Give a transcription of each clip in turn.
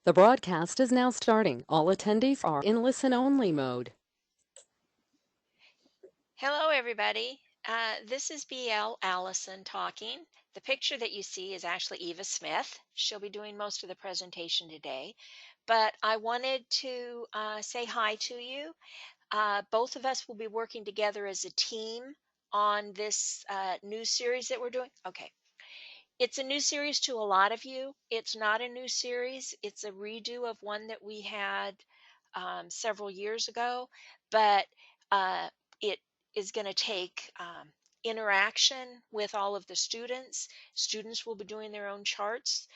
The broadcast is now starting. All attendees are in listen-only mode. Hello, everybody. This is BL Allison talking. The picture that you see is actually Eva Smith. She'll be doing most of the presentation today, but I wanted to say hi to you. Both of us will be working together as a team on this new series that we're doing. Okay. It's a new series to a lot of you. It's not a new series. It's a redo of one that we had several years ago, but it is going to take interaction with all of the students. Students will be doing their own charts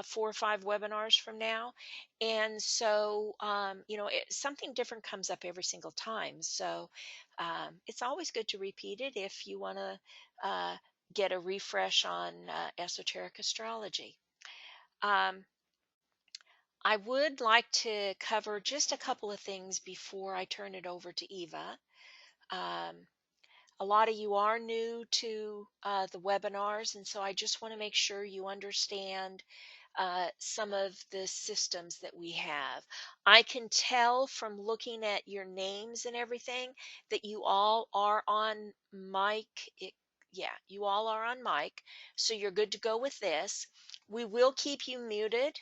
4 or 5 webinars from now. And so, something different comes up every single time. So it's always good to repeat it if you want to get a refresh on esoteric astrology. I would like to cover just a couple of things before I turn it over to Eva. A lot of you are new to the webinars, and so I just want to make sure you understand some of the systems that we have. I can tell from looking at your names and everything that you all are on mic. Yeah, you all are on mic, so you're good to go with this. We will keep you muted,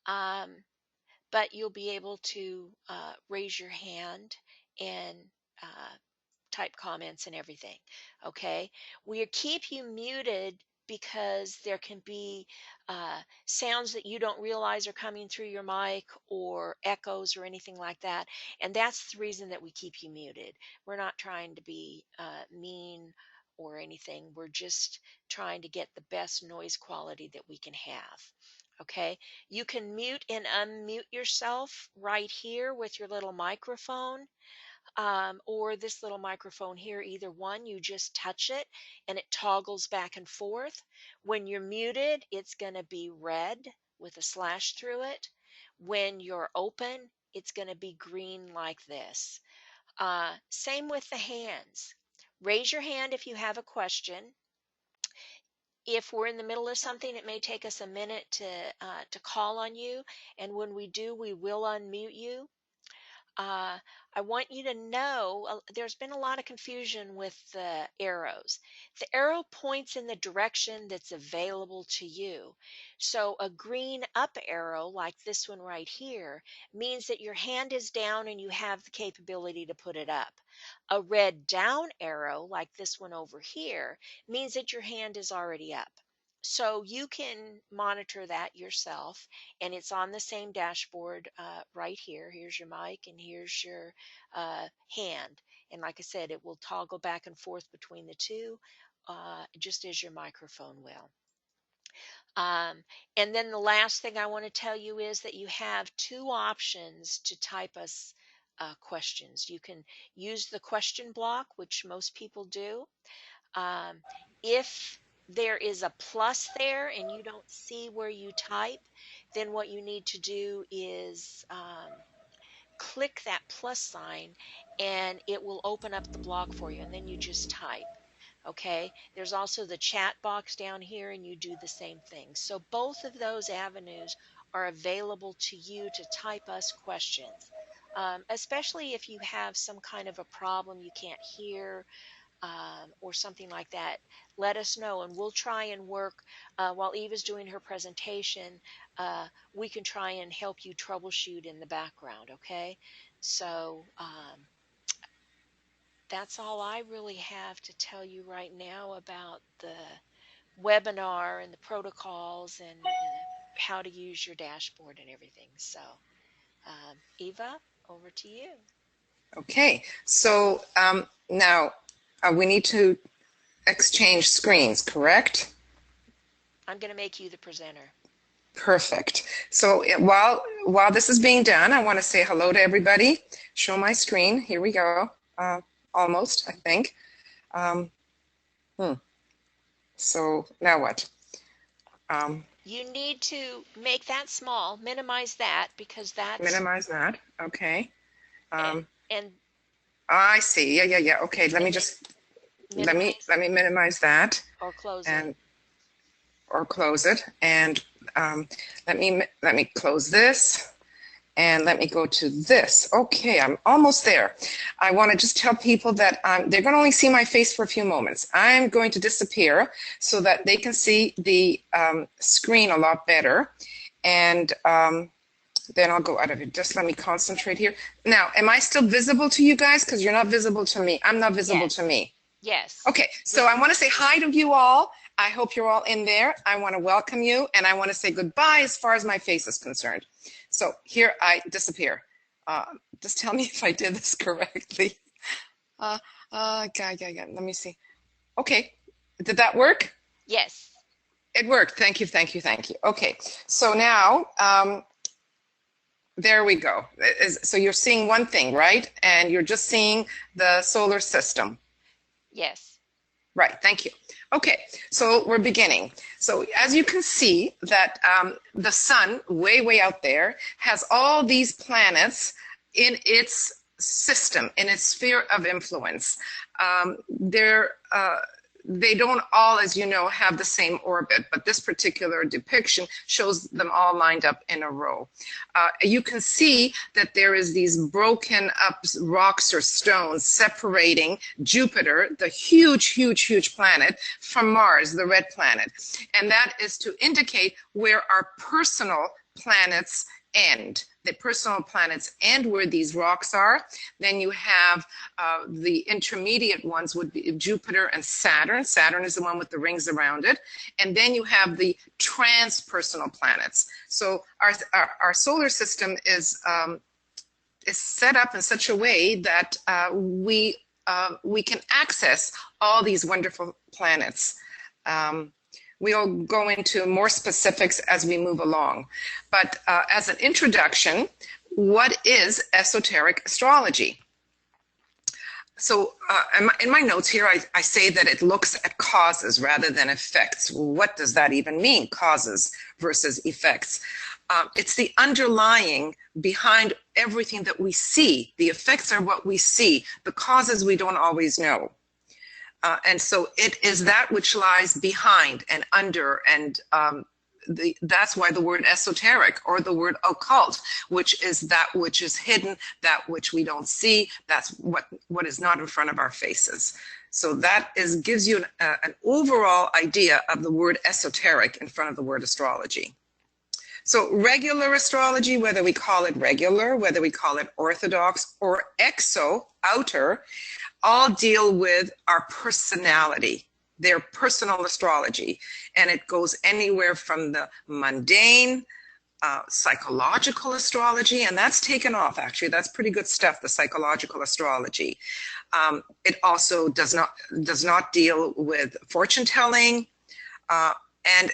but you'll be able to raise your hand and type comments and everything. Okay, we keep you muted because there can be sounds that you don't realize are coming through your mic or echoes or anything like that, and that's the reason that we keep you muted. We're not trying to be mean or anything. We're just trying to get the best noise quality that we can have. Okay, you can mute and unmute yourself right here with your little microphone, or this little microphone here. Either one, you just touch it and it toggles back and forth. When you're muted, it's going to be red with a slash through it. When you're open, it's going to be green like this. Same with the hands. Raise your hand if you have a question. If we're in the middle of something, it may take us a minute to call on you, and when we do, we will unmute you. I want you to know there's been a lot of confusion with the arrows. The arrow points in the direction that's available to you. So a green up arrow, like this one right here, means that your hand is down and you have the capability to put it up. A red down arrow, like this one over here, means that your hand is already up. So you can monitor that yourself, and it's on the same dashboard right here. Here's your mic, and here's your hand. And like I said, it will toggle back and forth between the two, just as your microphone will. And then the last thing I want to tell you is that you have 2 options to type us questions. You can use the question block, which most people do. If there is a plus there and you don't see where you type, then what you need to do is click that plus sign and it will open up the block for you, and then you just type. Okay, there's also the chat box down here, and you do the same thing. So both of those avenues are available to you to type us questions, especially if you have some kind of a problem you can't hear, or something like that. Let us know, and we'll try and work while Eva's doing her presentation. We can try and help you troubleshoot in the background. Okay, so that's all I really have to tell you right now about the webinar and the protocols and how to use your dashboard and everything. So, Eva, over to you. Okay, so now we need to exchange screens, correct? I'm going to make you the presenter. Perfect. So while this is being done, I want to say hello to everybody. Show my screen. Here we go. Almost, I think. So now what? You need to make that small, minimize that, because that's... Minimize that. Okay. And I see. Yeah. Okay, let me just let me minimize that. Or close and it. or close it, and let me close this. And let me go to this. Okay, I'm almost there. I want to just tell people that they're going to only see my face for a few moments. I'm going to disappear so that they can see the screen a lot better. And then I'll go out of it. Just let me concentrate here. Now, am I still visible to you guys? Because you're not visible to me. I'm not visible to me. Yes. Okay, so I want to say hi to you all. I hope you're all in there. I want to welcome you, and I want to say goodbye as far as my face is concerned. So here I disappear. Just tell me if I did this correctly. Let me see. Okay, did that work? Yes. It worked. Thank you, thank you, thank you. Okay, so now, there we go. So you're seeing one thing, right? And you're just seeing the solar system. Yes. Right, thank you. Okay, so we're beginning. So as you can see that the sun, way out there, has all these planets in its system, in its sphere of influence. They don't all, as you know, have the same orbit, but this particular depiction shows them all lined up in a row. You can see that there is these broken up rocks or stones separating Jupiter, the huge planet, from Mars, the red planet. And that is to indicate where our personal planets end. The personal planets end where these rocks are. Then you have the intermediate ones would be Jupiter and Saturn. Saturn is the one with the rings around it. And then you have the transpersonal planets. So our solar system is set up in such a way that we can access all these wonderful planets. We'll go into more specifics as we move along. But as an introduction, what is esoteric astrology? So in my notes here, I say that it looks at causes rather than effects. What does that even mean, causes versus effects? It's the underlying behind everything that we see. The effects are what we see. The causes we don't always know. And so it is that which lies behind and under, and that's why the word esoteric or the word occult, which is that which is hidden, that which we don't see, that's what is not in front of our faces. So that gives you an overall idea of the word esoteric in front of the word astrology. So regular astrology, whether we call it regular, whether we call it orthodox or exo, outer, all deal with our personality, their personal astrology. And it goes anywhere from the mundane, psychological astrology, and that's taken off, actually. That's pretty good stuff, the psychological astrology. It also does not deal with fortune telling, and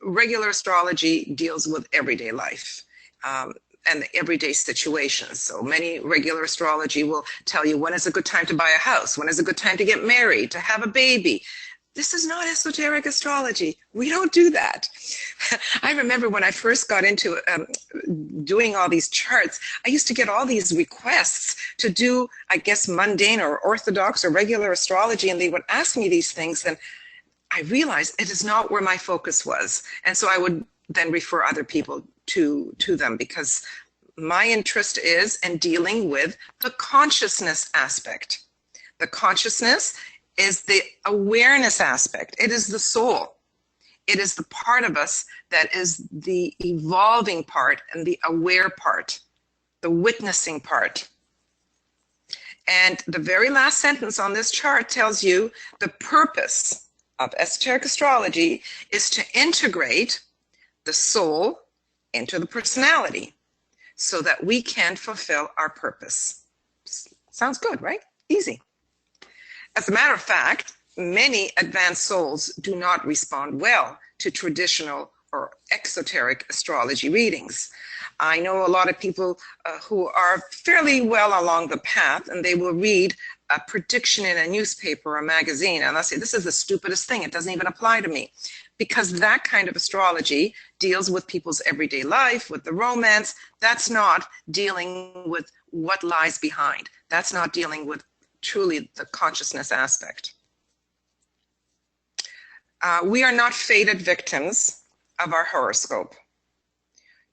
regular astrology deals with everyday life. And the everyday situations. So many regular astrology will tell you when is a good time to buy a house, when is a good time to get married, to have a baby. This is not esoteric astrology. We don't do that. I remember when I first got into doing all these charts, I used to get all these requests to do, I guess, mundane or orthodox or regular astrology, and they would ask me these things, and I realized it is not where my focus was. And so I would then refer other people to them, because my interest is in dealing with the consciousness aspect. The consciousness is the awareness aspect. It is the soul. It is the part of us that is the evolving part and the aware part, the witnessing part. And the very last sentence on this chart tells you the purpose of esoteric astrology is to integrate the soul into the personality so that we can fulfill our purpose. Sounds good, right? Easy. As a matter of fact, many advanced souls do not respond well to traditional or exoteric astrology readings. I know a lot of people who are fairly well along the path, and they will read a prediction in a newspaper or a magazine, and they'll say, this is the stupidest thing. It doesn't even apply to me. Because that kind of astrology deals with people's everyday life, with the romance. That's not dealing with what lies behind. That's not dealing with truly the consciousness aspect. We are not fated victims of our horoscope,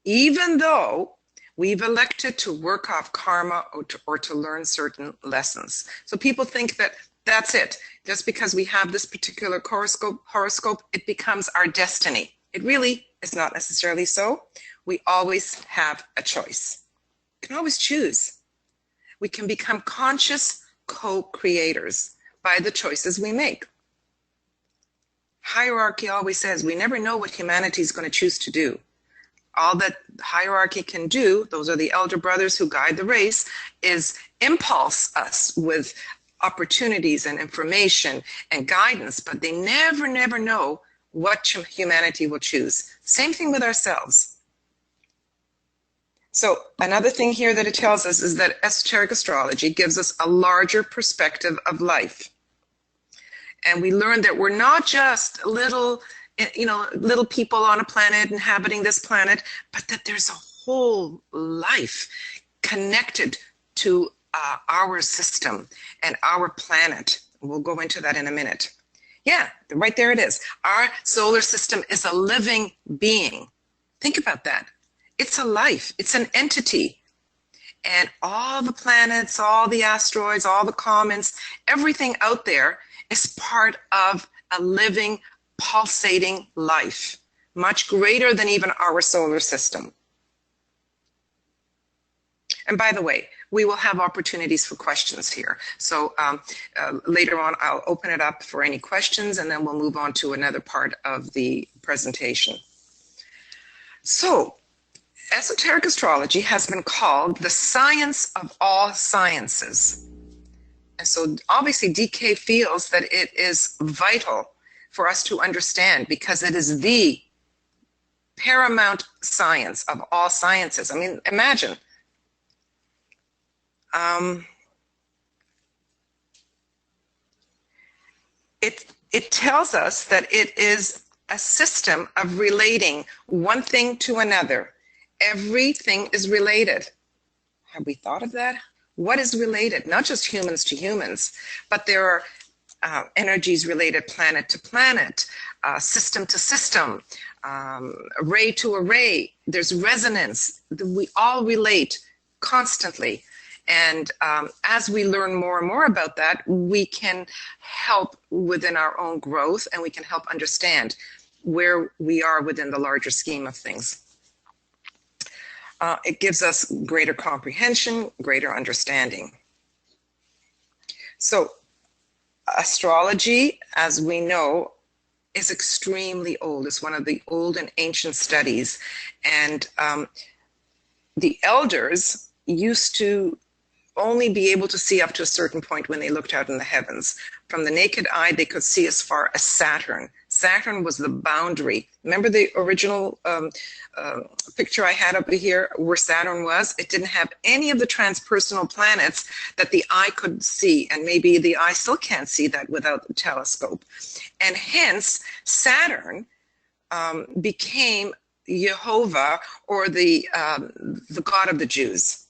even though we've elected to work off karma or to learn certain lessons. So people think that that's it. Just because we have this particular horoscope, it becomes our destiny. It really is not necessarily so. We always have a choice. We can always choose. We can become conscious co-creators by the choices we make. Hierarchy always says we never know what humanity is going to choose to do. All that hierarchy can do, those are the elder brothers who guide the race, is impulse us with opportunities and information and guidance, but they never know what humanity will choose. Same thing with ourselves. So another thing here that it tells us is that esoteric astrology gives us a larger perspective of life. And we learn that we're not just little people on a planet inhabiting this planet, but that there's a whole life connected to our system and our planet. We'll go into that in a minute. Yeah, right there it is. Our solar system is a living being. Think about that. It's a life. It's an entity. And all the planets, all the asteroids, all the comets, everything out there is part of a living, pulsating life, much greater than even our solar system. And by the way, we will have opportunities for questions here. So later on, I'll open it up for any questions, and then we'll move on to another part of the presentation. So esoteric astrology has been called the science of all sciences. And so obviously DK feels that it is vital for us to understand because it is the paramount science of all sciences. I mean, imagine. It tells us that it is a system of relating one thing to another. Everything is related. Have we thought of that? What is related? Not just humans to humans, but there are energies related planet to planet, system to system, array to array. There's resonance. We all relate constantly. And as we learn more and more about that, we can help within our own growth, and we can help understand where we are within the larger scheme of things. It gives us greater comprehension, greater understanding. So astrology, as we know, is extremely old. It's one of the old and ancient studies. And the elders used to only be able to see up to a certain point when they looked out in the heavens. From the naked eye, they could see as far as Saturn. Saturn was the boundary. Remember the original picture I had up here where Saturn was? It didn't have any of the transpersonal planets that the eye could see, and maybe the eye still can't see that without the telescope. And hence, Saturn became Jehovah, or the God of the Jews.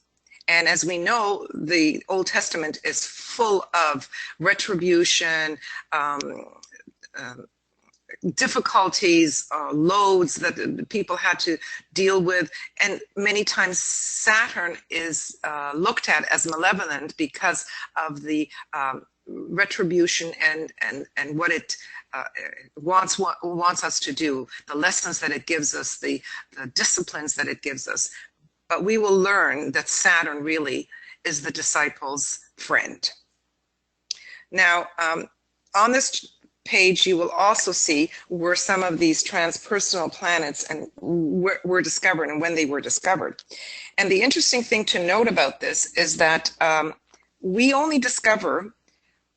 And as we know, the Old Testament is full of retribution, difficulties, loads that the people had to deal with. And many times Saturn is looked at as malevolent because of the retribution and what it wants us to do, the lessons that it gives us, the disciplines that it gives us. But we will learn that Saturn really is the disciple's friend. Now, on this page, you will also see where some of these transpersonal planets and were discovered and when they were discovered. And the interesting thing to note about this is that we only discover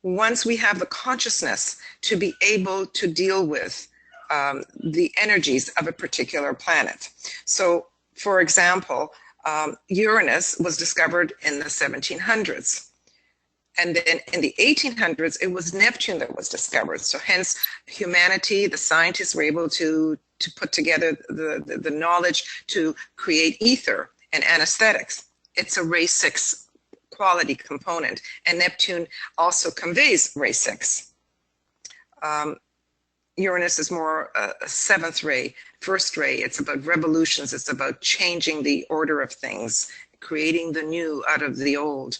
once we have the consciousness to be able to deal with the energies of a particular planet. So, for example, Uranus was discovered in the 1700s. And then in the 1800s, it was Neptune that was discovered. So hence, humanity, the scientists were able to put together the knowledge to create ether and anesthetics. It's a ray 6 quality component. And Neptune also conveys ray 6. Uranus is more a 7th ray first ray. It's about revolutions. It's about changing the order of things, creating the new out of the old.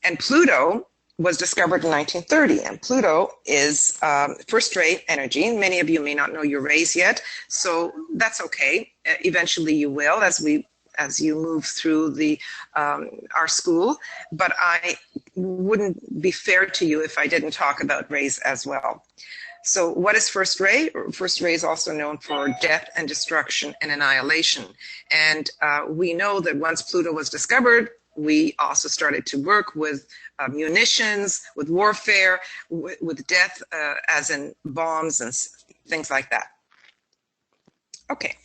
And Pluto was discovered in 1930, and Pluto is first ray energy. Many of you may not know your rays yet, so that's okay. Eventually you will as you move through the our school, but I wouldn't be fair to you if I didn't talk about rays as well. So what is first ray? First ray is also known for death and destruction and annihilation. And we know that once Pluto was discovered, we also started to work with munitions, with warfare, with death, as in bombs and things like that. Okay,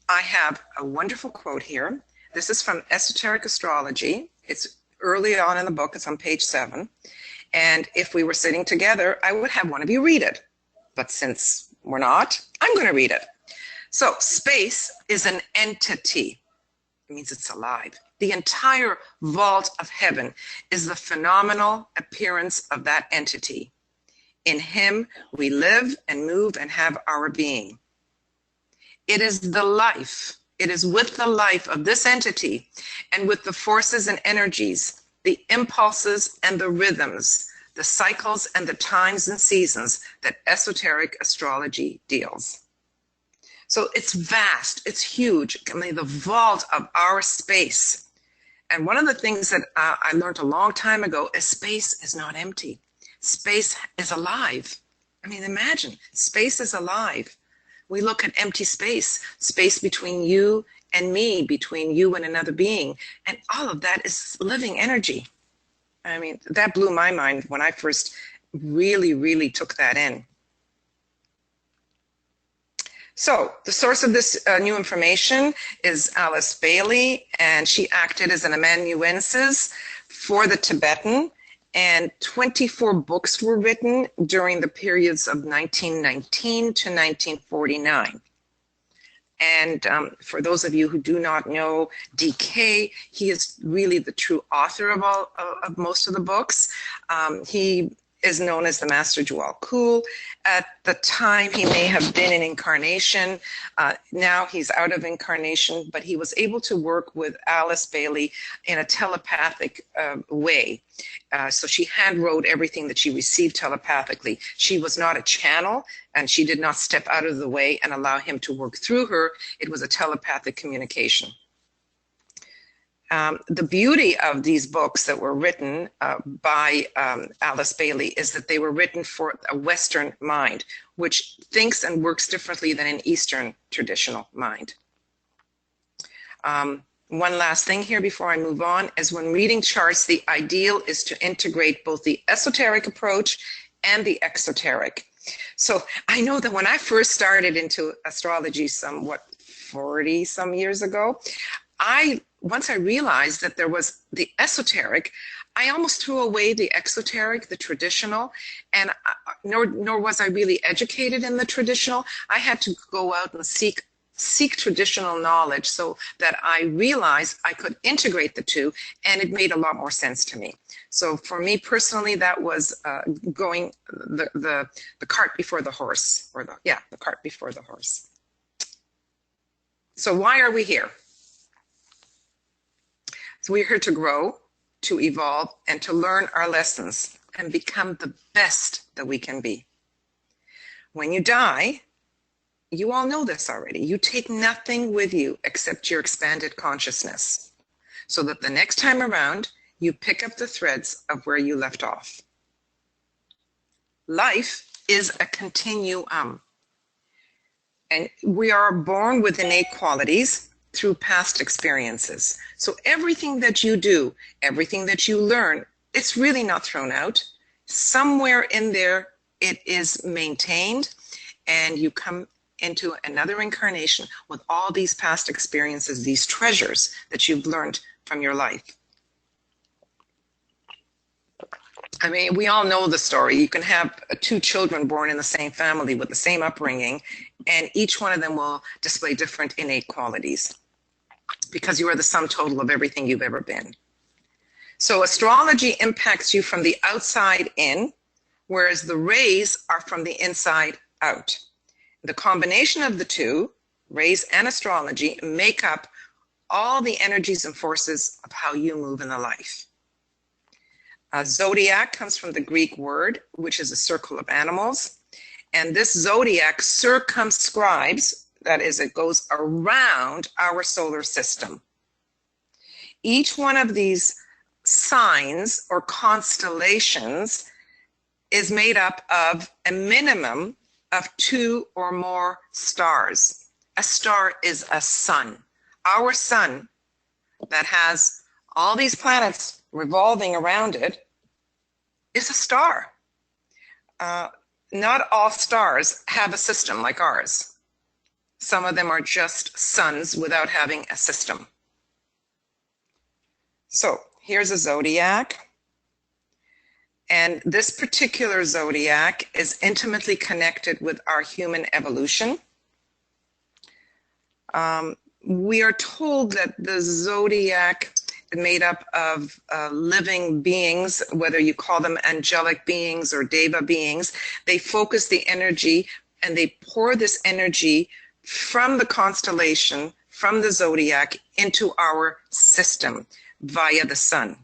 I have a wonderful quote here. This is from Esoteric Astrology. It's early on in the book. It's on page 7. And if we were sitting together, I would have one of you read it. But since we're not, I'm going to read it. So space is an entity. It means it's alive. The entire vault of heaven is the phenomenal appearance of that entity. In him, we live and move and have our being. It is the life. It is with the life of this entity and with the forces and energies, the impulses and the rhythms, the cycles and the times and seasons that esoteric astrology deals. So it's vast, it's huge. I mean, the vault of our space. And one of the things that I learned a long time ago is space is not empty. Space is alive. I mean, imagine, space is alive. We look at empty space, space between you and me, between you and another being. And all of that is living energy. I mean, that blew my mind when I first really took that in. So the source of this new information is Alice Bailey, and she acted as an amanuensis for the Tibetan, and 24 books were written during the periods of 1919 to 1949. And for those of you who do not know DK, he is really the true author of most of the books. He is known as the Master Jewel Kul. At the time, he may have been in incarnation. Now he's out of incarnation, but he was able to work with Alice Bailey in a telepathic way. So she hand wrote everything that she received telepathically. She was not a channel, and she did not step out of the way and allow him to work through her. It was a telepathic communication. The beauty of these books that were written by Alice Bailey is that they were written for a Western mind, which thinks and works differently than an Eastern traditional mind. One last thing here before I move on is when reading charts, the ideal is to integrate both the esoteric approach and the exoteric. So I know that when I first started into astrology 40 some years ago, once I realized that there was the esoteric, I almost threw away the exoteric, the traditional, and nor was I really educated in the traditional. I had to go out and seek traditional knowledge so that I realized I could integrate the two, and it made a lot more sense to me. So for me personally, that was going the cart before the horse, or the cart before the horse. So why are we here? So we're here to grow, to evolve, and to learn our lessons and become the best that we can be. When you die, you all know this already. You take nothing with you except your expanded consciousness, so that the next time around, you pick up the threads of where you left off. Life is a continuum, and we are born with innate qualities through past experiences. So everything that you do, everything that you learn, it's really not thrown out. Somewhere in there, it is maintained, and you come into another incarnation with all these past experiences, these treasures that you've learned from your life. I mean, we all know the story. You can have 2 children born in the same family with the same upbringing, and each one of them will display different innate qualities, because you are the sum total of everything you've ever been. So astrology impacts you from the outside in, whereas the rays are from the inside out. the combination of the two, race and astrology, make up all the energies and forces of how you move in the life. Zodiac comes from the Greek word, which is a circle of animals. And this zodiac circumscribes, that is, it goes around our solar system. Each one of these signs or constellations is made up of a minimum of 2 or more stars. A star is a sun. Our sun that has all these planets revolving around it is a star. Not all stars have a system like ours. Some of them are just suns without having a system. So here's a zodiac. And this particular zodiac is intimately connected with our human evolution. We are told that the zodiac is made up of living beings, whether you call them angelic beings or deva beings. They focus the energy and they pour this energy from the constellation, from the zodiac, into our system via the sun.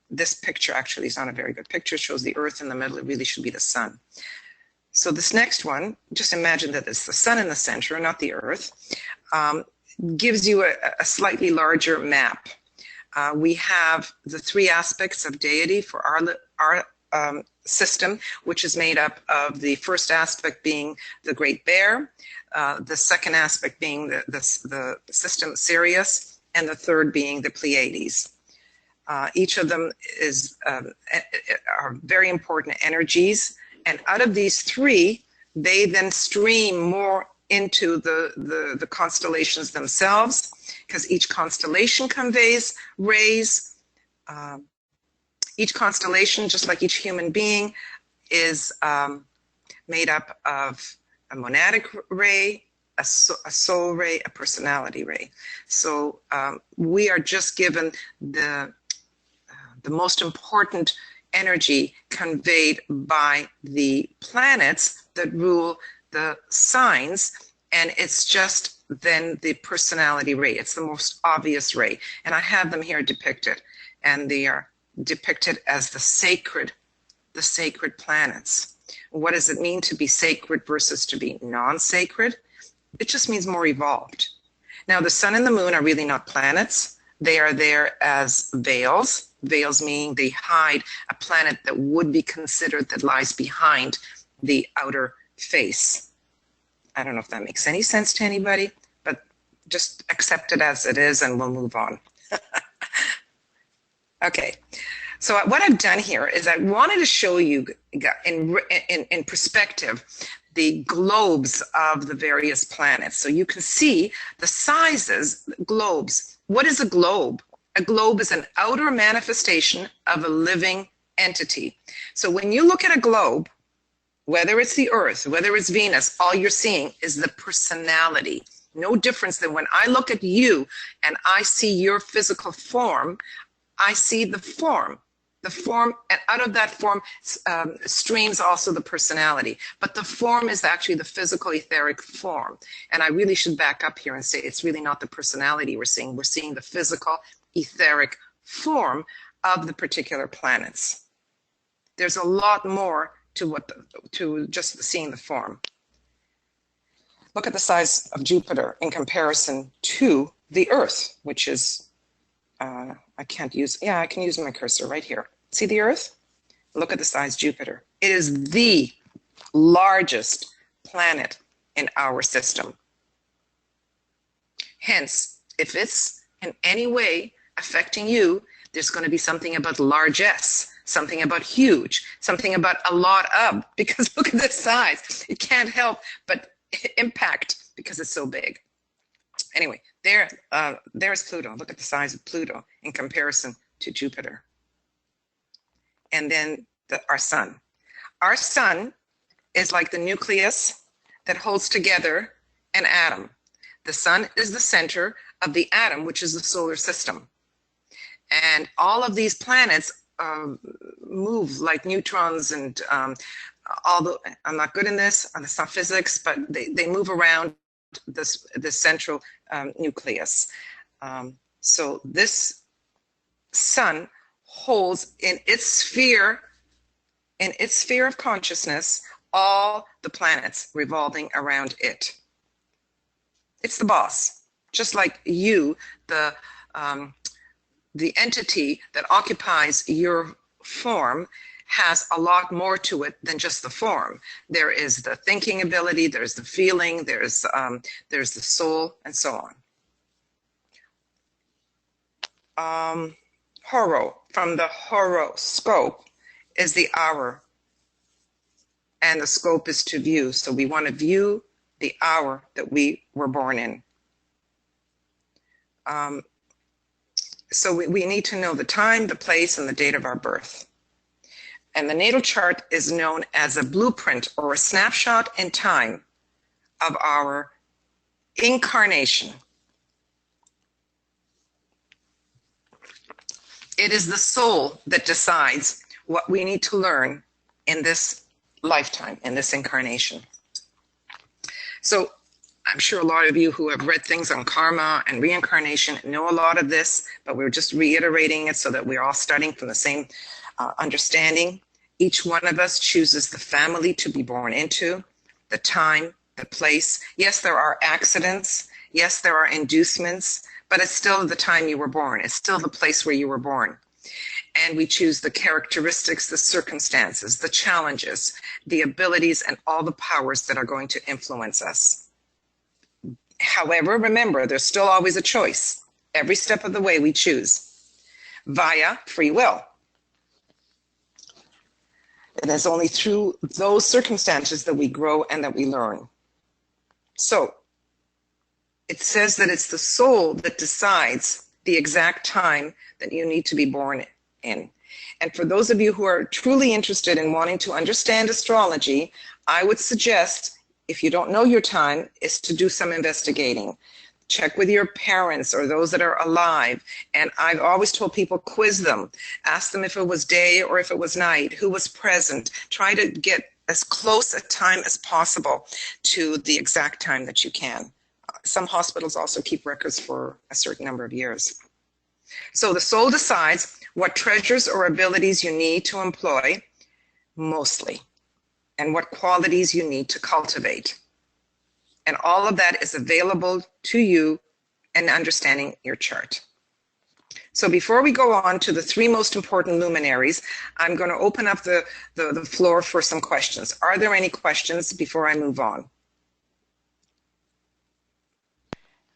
This picture actually is not a very good picture. It shows the earth in the middle. It really should be the sun. So this next one, just imagine that it's the sun in the center, not the earth, gives you a slightly larger map. We have the 3 aspects of deity for our system, which is made up of the first aspect being the Great Bear, the second aspect being the system Sirius, and the third being the Pleiades. Each of them are very important energies, and out of these 3, they then stream more into the constellations themselves, because each constellation conveys rays. Each constellation, just like each human being, is made up of a monadic ray, a soul ray, a personality ray. So we are just given the most important energy conveyed by the planets that rule the signs, and it's just then the personality ray. It's the most obvious ray, and I have them here depicted, and they are depicted as the sacred planets. What does it mean to be sacred versus to be non-sacred? It just means more evolved. Now, the sun and the moon are really not planets. They are there as veils. Veils meaning they hide a planet that would be considered that lies behind the outer face. I don't know if that makes any sense to anybody, but just accept it as it is and we'll move on. Okay, so what I've done here is I wanted to show you in perspective the globes of the various planets. So you can see the sizes, globes. What is a globe? A globe is an outer manifestation of a living entity. So when you look at a globe, whether it's the Earth, whether it's Venus, all you're seeing is the personality. No difference than when I look at you and I see your physical form, I see the form, and out of that form streams also the personality. But the form is actually the physical etheric form. And I really should back up here and say it's really not the personality we're seeing. We're seeing the physical etheric form of the particular planets. There's a lot more to just seeing the form. Look at the size of Jupiter in comparison to the Earth, which is I can use my cursor right here. See the Earth? Look at the size of Jupiter. It is the largest planet in our system. Hence, if it's in any way affecting you, there's going to be something about largesse, something about huge, something about a lot of, because look at the size. It can't help but impact because it's so big. Anyway, there's Pluto. Look at the size of Pluto in comparison to Jupiter. And then our sun. Our sun is like the nucleus that holds together an atom. The sun is the center of the atom, which is the solar system. And all of these planets move like neutrons and although I'm not good in this, it's not physics, but they move around this central nucleus. So this sun holds in its sphere of consciousness all the planets revolving around it. It's the boss, just like you, the entity that occupies your form has a lot more to it than just the form. There is the thinking ability, there's the feeling, there's the soul, and so on. Horo, from the horoscope, is the hour, and the scope is to view. So we want to view the hour that we were born in. So we need to know the time, the place, and the date of our birth. And the natal chart is known as a blueprint or a snapshot in time of our incarnation. It is the soul that decides what we need to learn in this lifetime, in this incarnation. So I'm sure a lot of you who have read things on karma and reincarnation know a lot of this, but we're just reiterating it so that we're all starting from the same understanding. Each one of us chooses the family to be born into, the time, the place. Yes, there are accidents. Yes, there are inducements, but it's still the time you were born. It's still the place where you were born. And we choose the characteristics, the circumstances, the challenges, the abilities, and all the powers that are going to influence us. However, remember, there's still always a choice. Every step of the way we choose via free will. It is only through those circumstances that we grow and that we learn. So it says that it's the soul that decides the exact time that you need to be born in. And for those of you who are truly interested in wanting to understand astrology, I would suggest, if you don't know your time, is to do some investigating. Check with your parents or those that are alive. And I've always told people, quiz them. Ask them if it was day or if it was night, who was present. Try to get as close a time as possible to the exact time that you can. Some hospitals also keep records for a certain number of years. So the soul decides what treasures or abilities you need to employ, mostly, and what qualities you need to cultivate. And all of that is available to you in understanding your chart. So before we go on to the three most important luminaries, I'm going to open up the floor for some questions. Are there any questions before I move on?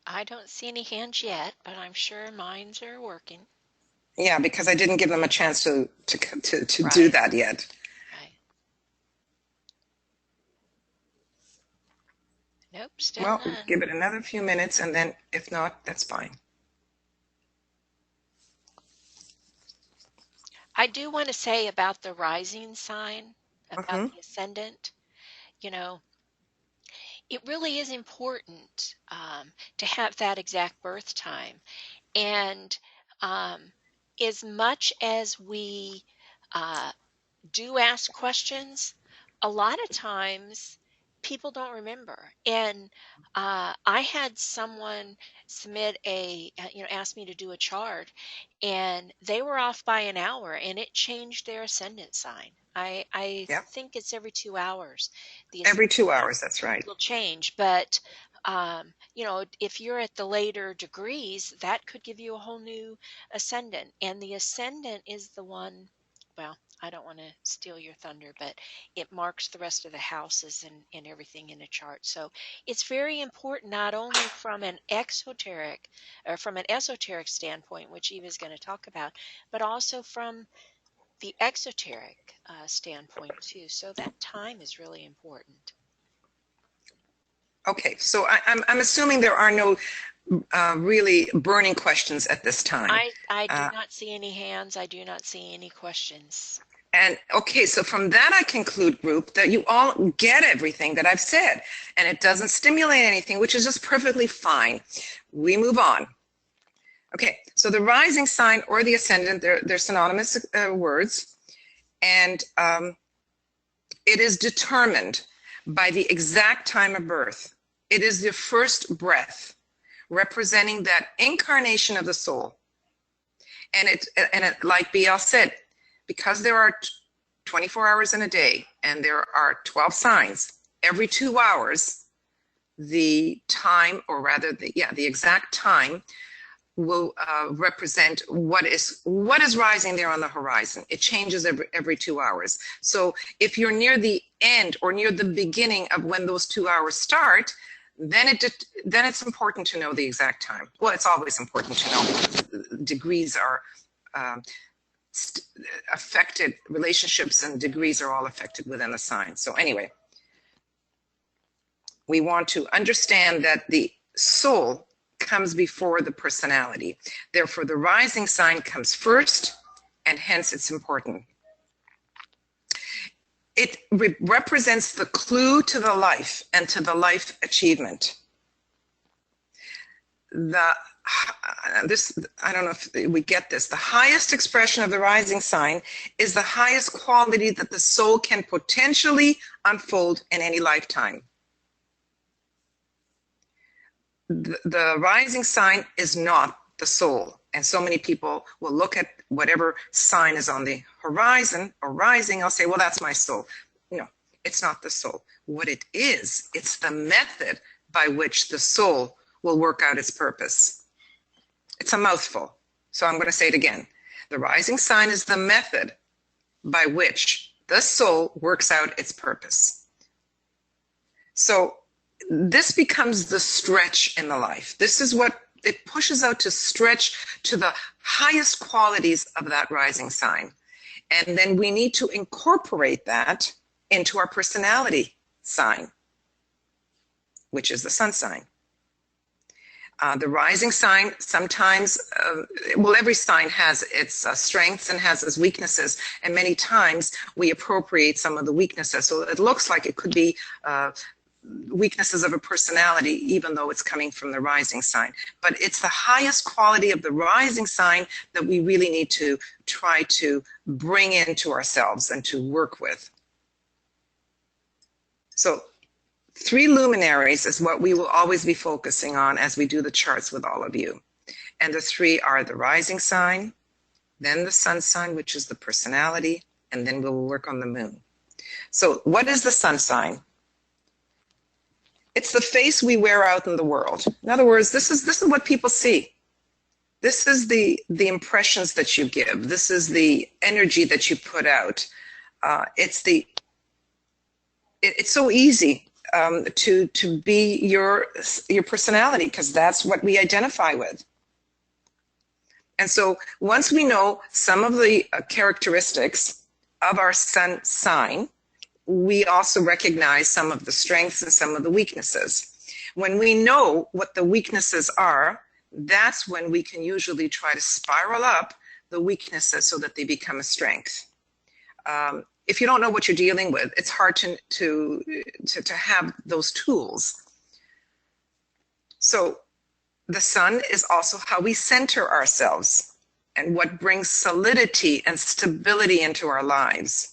I don't see any hands yet, but I'm sure minds are working. Yeah, because I didn't give them a chance to Right. do that yet. Right. Nope, still Well, none. give it another few minutes, and then if not, that's fine. I do want to say about the rising sign, about the ascendant, you know, it really is important to have that exact birth time. And as much as we do ask questions, a lot of times people don't remember. And I had someone submit ask me to do a chart, and they were off by an hour, and it changed their ascendant sign. I Yeah. think it's every 2 hours. The Every 2 hours, that's right. will change, but if you're at the later degrees, that could give you a whole new ascendant. And the ascendant is the one, well, I don't want to steal your thunder, but it marks the rest of the houses and everything in a chart. So it's very important, not only from an esoteric standpoint, which Eva is going to talk about, but also from the exoteric standpoint too. So that time is really important. Okay, so I'm assuming there are no really burning questions at this time. I do not see any hands. I do not see any questions. And okay, so from that I conclude, group, that you all get everything that I've said, and it doesn't stimulate anything, which is just perfectly fine. We move on. Okay, so the rising sign or the ascendant, they're synonymous words, and It is determined by the exact time of birth. It is the first breath, representing that incarnation of the soul. And it, like BL said, because there are 24 hours in a day and there are 12 signs, every 2 hours, the time, or rather the exact time will represent what is rising there on the horizon. It changes every 2 hours. So if you're near the end or near the beginning of when those 2 hours start, then it's important to know the exact time. Well, it's always important to know because degrees are affected, relationships and degrees are all affected within the sign. So anyway, we want to understand that the soul comes before the personality. Therefore, the rising sign comes first, and hence it's important. It represents the clue to the life and to the life achievement. I don't know if we get this. The highest expression of the rising sign is the highest quality that the soul can potentially unfold in any lifetime. The rising sign is not the soul. And so many people will look at whatever sign is on the horizon or rising. I'll say, well, that's my soul. No, it's not the soul. What it is, it's the method by which the soul will work out its purpose. It's a mouthful. So I'm going to say it again. The rising sign is the method by which the soul works out its purpose. So this becomes the stretch in the life. This is what it pushes out, to stretch to the highest qualities of that rising sign. And then we need to incorporate that into our personality sign, which is the sun sign. The rising sign sometimes, every sign has its strengths and has its weaknesses. And many times we appropriate some of the weaknesses. So it looks like it could be weaknesses of a personality, even though it's coming from the rising sign. But it's the highest quality of the rising sign that we really need to try to bring into ourselves and to work with. So 3 luminaries is what we will always be focusing on as we do the charts with all of you. And the 3 are the rising sign, then the sun sign, which is the personality, and then we'll work on the moon. So what is the sun sign? It's the face we wear out in the world. In other words, this is what people see. This is the impressions that you give. This is the energy that you put out. It's so easy to be your personality, because that's what we identify with. And so once we know some of the characteristics of our sun sign, we also recognize some of the strengths and some of the weaknesses. When we know what the weaknesses are, that's when we can usually try to spiral up the weaknesses so that they become a strength. If you don't know what you're dealing with, it's hard to have those tools. So the sun is also how we center ourselves and what brings solidity and stability into our lives.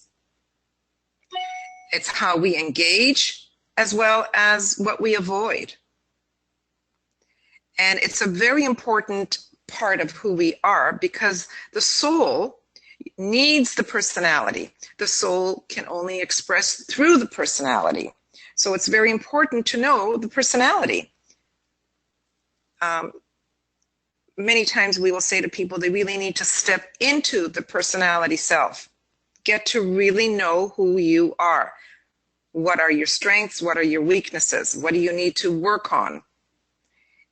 It's how we engage as well as what we avoid. And it's a very important part of who we are, because the soul needs the personality. The soul can only express through the personality. So it's very important to know the personality. Many times we will say to people, they really need to step into the personality self. Get to really know who you are. What are your strengths? What are your weaknesses? What do you need to work on?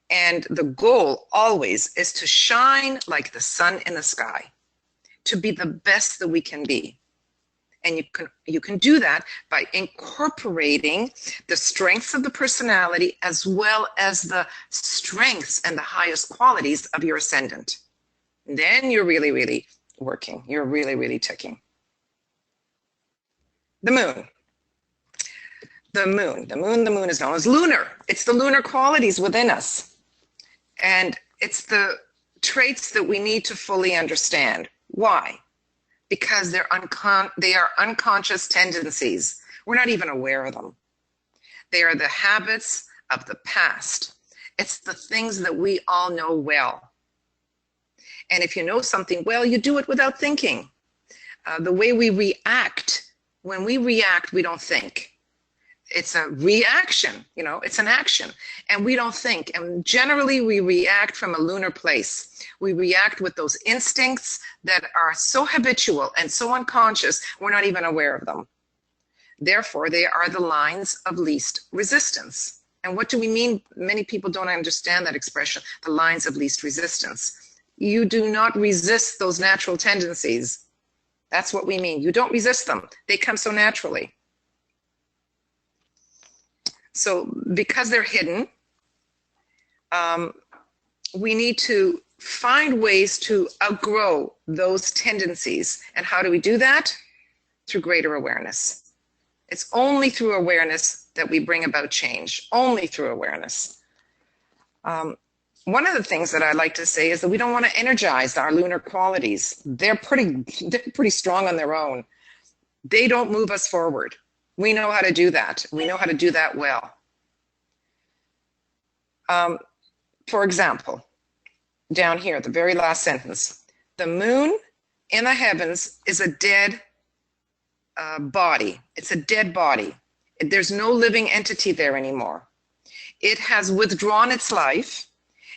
And the goal always is to shine like the sun in the sky, to be the best that we can be. And you can do that by incorporating the strengths of the personality as well as the strengths and the highest qualities of your ascendant. Then you're really, really working. You're really, really ticking. The moon. The moon is known as lunar. It's the lunar qualities within us. And it's the traits that we need to fully understand. Why? Because they are unconscious tendencies. We're not even aware of them. They are the habits of the past. It's the things that we all know well. And if you know something well, you do it without thinking. The way we react, when we react, we don't think. It's a reaction, you know, it's an action, and we don't think. And generally we react from a lunar place. We react with those instincts that are so habitual and so unconscious, we're not even aware of them. Therefore, they are the lines of least resistance. And what do we mean? Many people don't understand that expression, the lines of least resistance. You do not resist those natural tendencies. That's what we mean. You don't resist them. They come so naturally. So because they're hidden, we need to find ways to outgrow those tendencies. And how do we do that? Through greater awareness. It's only through awareness that we bring about change, only through awareness. One of the things that I like to say is that we don't want to energize our lunar qualities. They're pretty strong on their own. They don't move us forward. We know how to do that. We know how to do that well. For example, down here, the very last sentence, the moon in the heavens is a dead body. It's a dead body. There's no living entity there anymore. It has withdrawn its life.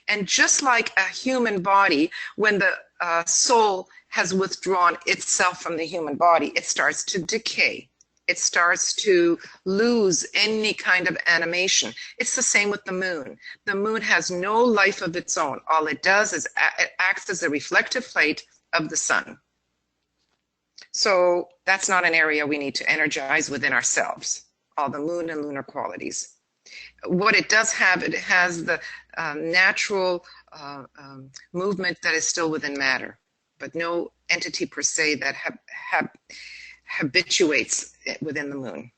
And just like a human body, when the soul has withdrawn itself from the human body, it starts to decay. It starts to lose any kind of animation. It's the same with the moon. The moon has no life of its own. All it does is it acts as a reflective plate of the sun. So that's not an area we need to energize within ourselves, all the moon and lunar qualities. What it does have, it has the natural movement that is still within matter, but no entity per se that habituates within the moon.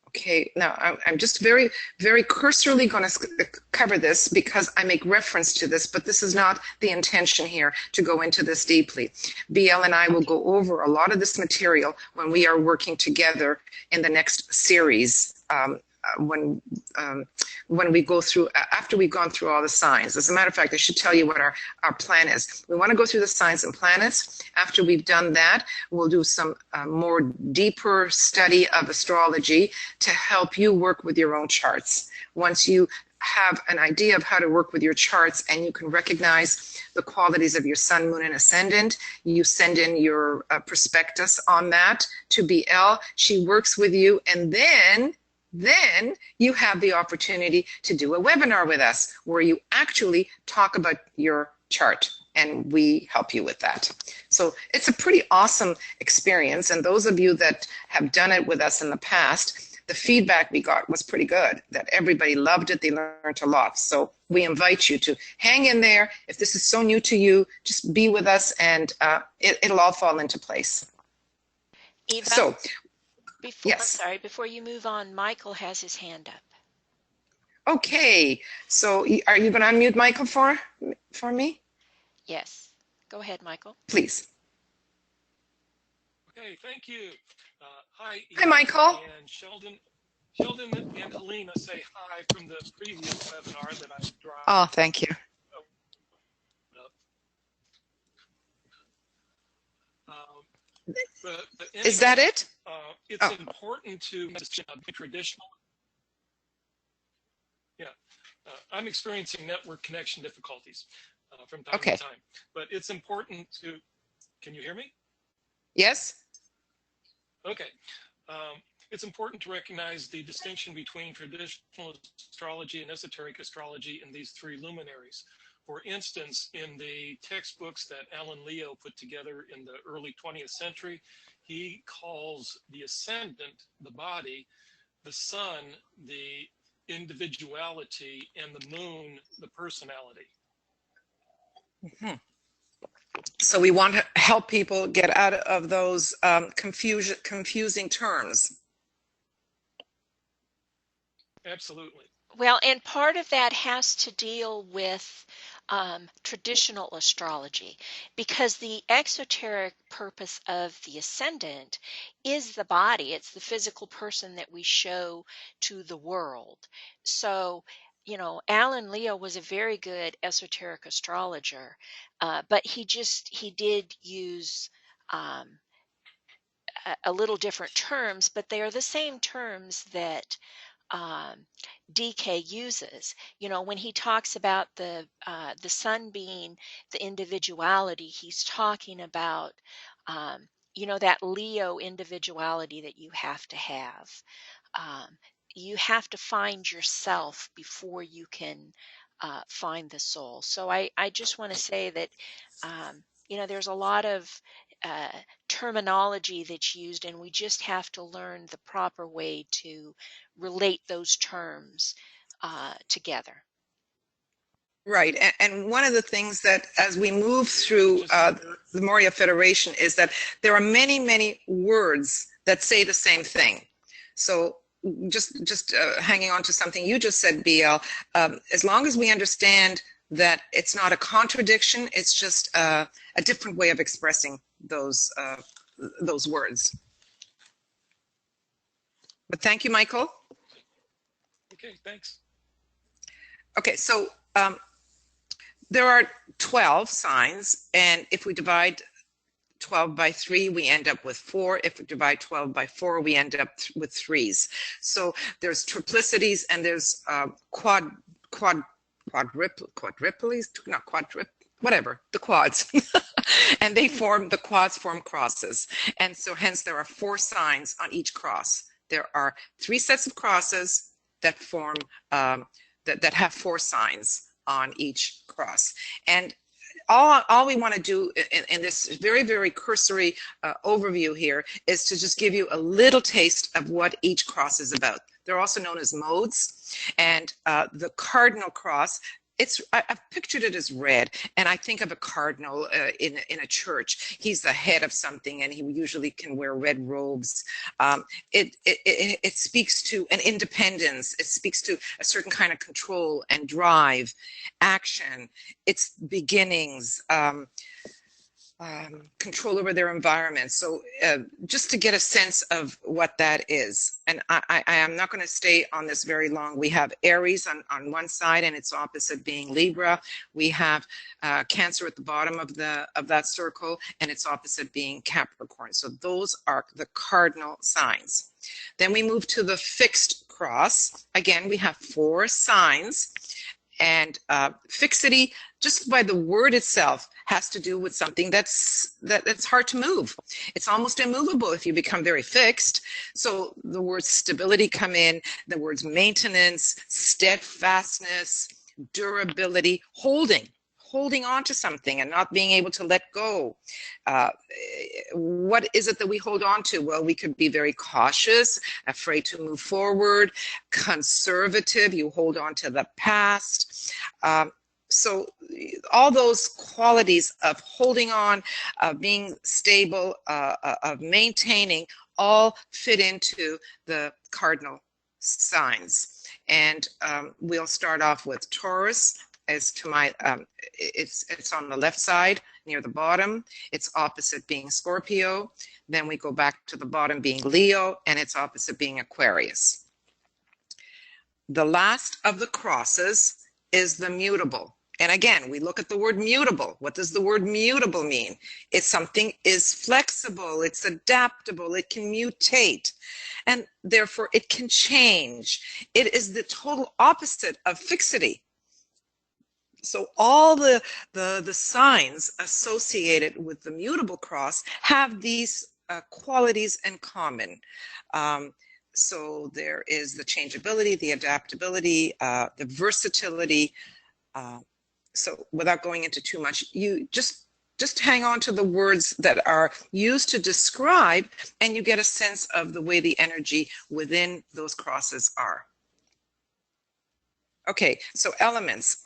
Okay, now I'm just very, very cursorily going to cover this because I make reference to this, but this is not the intention here to go into this deeply. BL and I will go over a lot of this material when we are working together in the next series. When we go through, after we've gone through all the signs. As a matter of fact, I should tell you what our plan is. We want to go through the signs and planets. After we've done that, we'll do some more deeper study of astrology to help you work with your own charts. Once you have an idea of how to work with your charts and you can recognize the qualities of your sun, moon, and ascendant, you send in your prospectus on that to BL. She works with you, and then you have the opportunity to do a webinar with us where you actually talk about your chart, and we help you with that. So it's a pretty awesome experience, and those of you that have done it with us in the past, the feedback we got was pretty good, that everybody loved it, they learned a lot. So we invite you to hang in there. If this is so new to you, just be with us, and it'll all fall into place. Eva? So, yes. I'm sorry, before you move on, Michael has his hand up. Okay, so are you going to unmute Michael for me? Yes. Go ahead, Michael. Please. Okay, thank you. Hi, Hi, Michael. And Sheldon and Helena say hi from the previous webinar that I dropped. Oh, thank you. But anyway, is that it? It's important to be traditional. Yeah, I'm experiencing network connection difficulties from time to time. But it's important to, can you hear me? Yes. Okay. It's important to recognize the distinction between traditional astrology and esoteric astrology in these three luminaries. For instance, in the textbooks that Alan Leo put together in the early 20th century, he calls the ascendant the body, the sun the individuality, and the moon the personality. Mm-hmm. So we want to help people get out of those confusing terms. Absolutely. Well, and part of that has to deal with traditional astrology, because the exoteric purpose of the ascendant is the body. It's the physical person that we show to the world. So, you know, Alan Leo was a very good esoteric astrologer, but he did use um, a little different terms, but they are the same terms that um, DK uses. You know, when he talks about the sun being the individuality, he's talking about you know, that Leo individuality that you have to have. Um, you have to find yourself before you can find the soul. So I just want to say that you know, there's a lot of uh, terminology that's used, and we just have to learn the proper way to relate those terms together. Right. And one of the things that as we move through the Moria Federation is that there are many, many words that say the same thing. So just hanging on to something you just said, BL, as long as we understand that it's not a contradiction, it's just a different way of expressing those words. But thank you, Michael. Okay, thanks. Okay, so there are 12 signs, and if we divide 12 by 3, we end up with 4. If we divide 12 by 4, we end up with 3s. So there's triplicities and there's whatever, the quads. And the quads form crosses. And so hence there are 4 signs on each cross. There are 3 sets of crosses that form, that have 4 signs on each cross. And all we want to do in this very, very cursory overview here is to just give you a little taste of what each cross is about. They're also known as modes. And the cardinal cross, I've pictured it as red, and I think of a cardinal in a church. He's the head of something, and he usually can wear red robes. It speaks to an independence. It speaks to a certain kind of control and drive, action. It's beginnings. Control over their environment. So just to get a sense of what that is. And I am not going to stay on this very long. We have Aries on one side and its opposite being Libra. We have Cancer at the bottom of that circle and its opposite being Capricorn. So those are the cardinal signs. Then we move to the fixed cross. Again, we have 4 signs. And fixity, just by the word itself, has to do with something that's hard to move. It's almost immovable if you become very fixed. So the words stability come in, the words maintenance, steadfastness, durability, holding on to something and not being able to let go. What is it that we hold on to? Well, we could be very cautious, afraid to move forward, conservative, you hold on to the past. So all those qualities of holding on, of being stable, of maintaining, all fit into the cardinal signs. And we'll start off with Taurus. As to my, it's on the left side near the bottom. Its opposite being Scorpio. Then we go back to the bottom being Leo, and its opposite being Aquarius. The last of the crosses is the mutable. And again, we look at the word mutable. What does the word mutable mean? It's something is flexible, it's adaptable, it can mutate, and therefore it can change. It is the total opposite of fixity. So all the signs associated with the mutable cross have these qualities in common. So there is the changeability, the adaptability, the versatility. So without going into too much, you just hang on to the words that are used to describe, and you get a sense of the way the energy within those crosses are. Okay, so elements.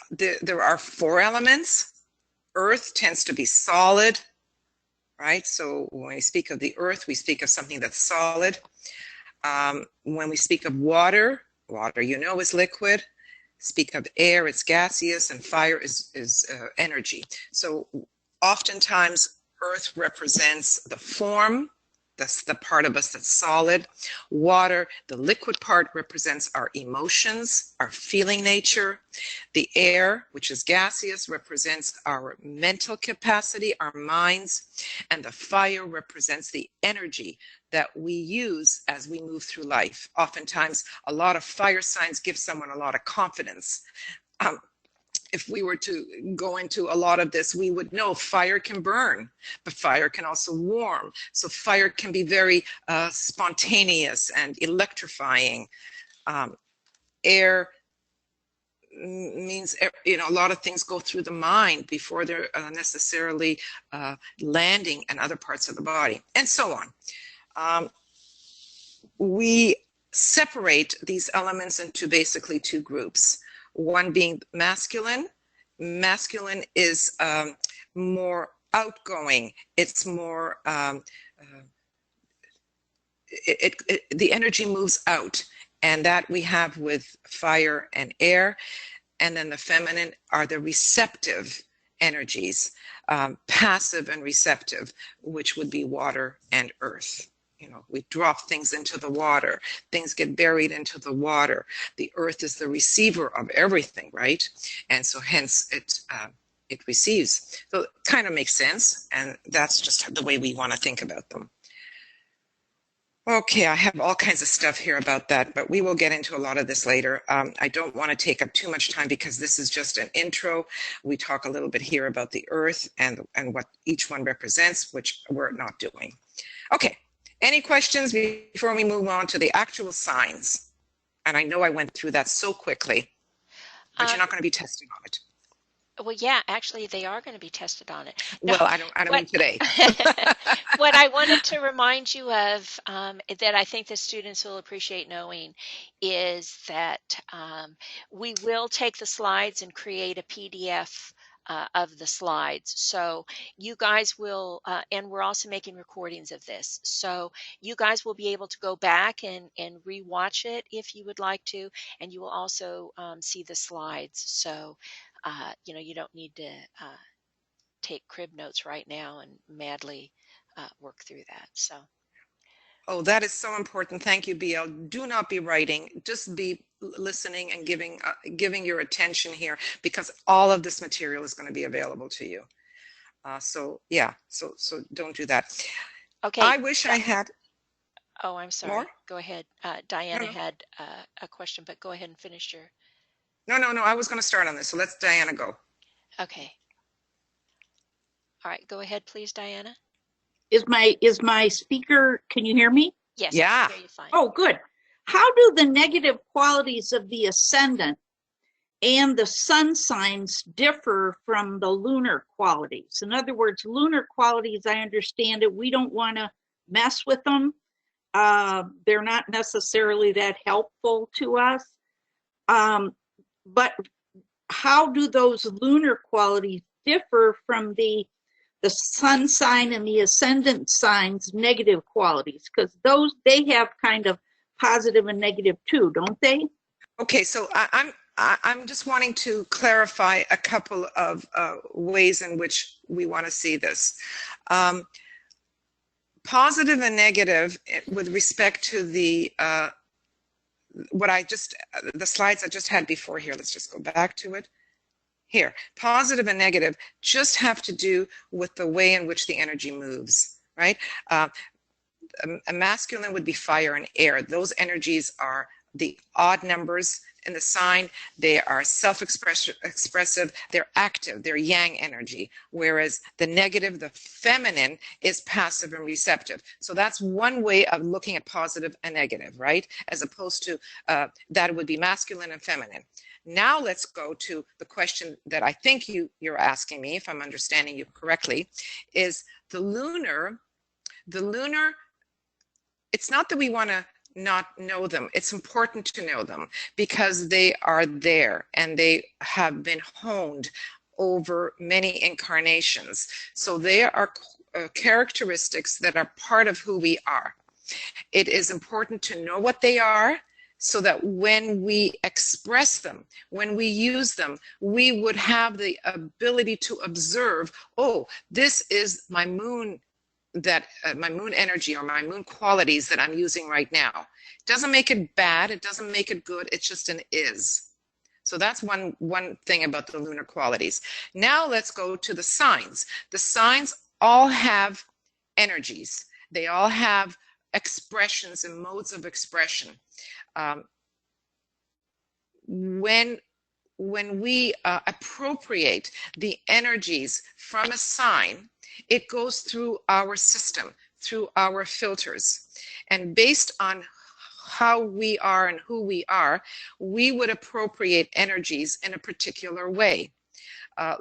There are 4 elements. Earth tends to be solid, right? So when we speak of the earth, we speak of something that's solid. When we speak of water, water, you know, is liquid. Speak of air, it's gaseous, and fire is energy. So oftentimes earth represents the form, that's the part of us that's solid. Water, the liquid part, represents our emotions, our feeling nature. The air, which is gaseous, represents our mental capacity, our minds. And the fire represents the energy that we use as we move through life. Oftentimes, a lot of fire signs give someone a lot of confidence. If we were to go into a lot of this, we would know fire can burn, but fire can also warm. So fire can be very spontaneous and electrifying. Air means, you know, a lot of things go through the mind before they're necessarily landing in other parts of the body, and so on. We separate these elements into basically two groups. One being masculine. Masculine is more outgoing. It's more, the energy moves out, and that we have with fire and air. And then the feminine are the receptive energies, passive and receptive, which would be water and earth. You know, we drop things into the water. Things get buried into the water. The earth is the receiver of everything, right? And so hence it receives. So it kind of makes sense. And that's just the way we want to think about them. Okay, I have all kinds of stuff here about that, but we will get into a lot of this later. I don't want to take up too much time because this is just an intro. We talk a little bit here about the earth and what each one represents, which we're not doing. Okay. Any questions before we move on to the actual signs? And I know I went through that so quickly, but you're not going to be tested on it. Well, yeah, actually, they are going to be tested on it. No, well, I don't mean today. What I wanted to remind you of that I think the students will appreciate knowing is that we will take the slides and create a PDF of the slides. So you guys will, and we're also making recordings of this. So you guys will be able to go back and rewatch it if you would like to, and you will also see the slides. So, you know, you don't need to take crib notes right now and madly work through that. So. Oh, that is so important. Thank you, BL. Do not be writing. Just be listening and giving your attention here, because all of this material is going to be available to you. So yeah, so don't do that. Okay. I wish I had. Oh, I'm sorry. More? Go ahead. Diana No. had a question, but go ahead and finish your. No. I was going to start on this, so let's Diana go. Okay. All right. Go ahead, please, Diana. Is my speaker, can you hear me? Yes. Yeah. I can hear you fine. Oh, good. How do the negative qualities of the ascendant and the sun signs differ from the lunar qualities? In other words, lunar qualities, I understand it, we don't want to mess with them. They're not necessarily that helpful to us. But how do those lunar qualities differ from the sun sign and the ascendant signs negative qualities? Because those, they have kind of positive and negative too, don't they? Okay, so I'm just wanting to clarify a couple of ways in which we want to see this. Positive and negative with respect to the the slides I just had before here. Let's just go back to it. Here, positive and negative just have to do with the way in which the energy moves, right? A masculine would be fire and air. Those energies are the odd numbers in the sign. They are self-expressive, they're active, they're yang energy. Whereas the negative, the feminine, is passive and receptive. So that's one way of looking at positive and negative, right? As opposed to that would be masculine and feminine. Now let's go to the question that I think you're asking me, if I'm understanding you correctly, is the lunar, it's not that we want to not know them. It's important to know them because they are there and they have been honed over many incarnations. So they are characteristics that are part of who we are. It is important to know what they are, so that when we express them, when we use them, we would have the ability to observe, oh, this is my moon, that my moon energy or my moon qualities that I'm using right now. It doesn't make it bad, it doesn't make it good, it's just an is. So that's one thing about the lunar qualities. Now let's go to the signs. The signs all have energies. They all have expressions and modes of expression. When we appropriate the energies from a sign, it goes through our system, through our filters. And based on how we are and who we are, we would appropriate energies in a particular way.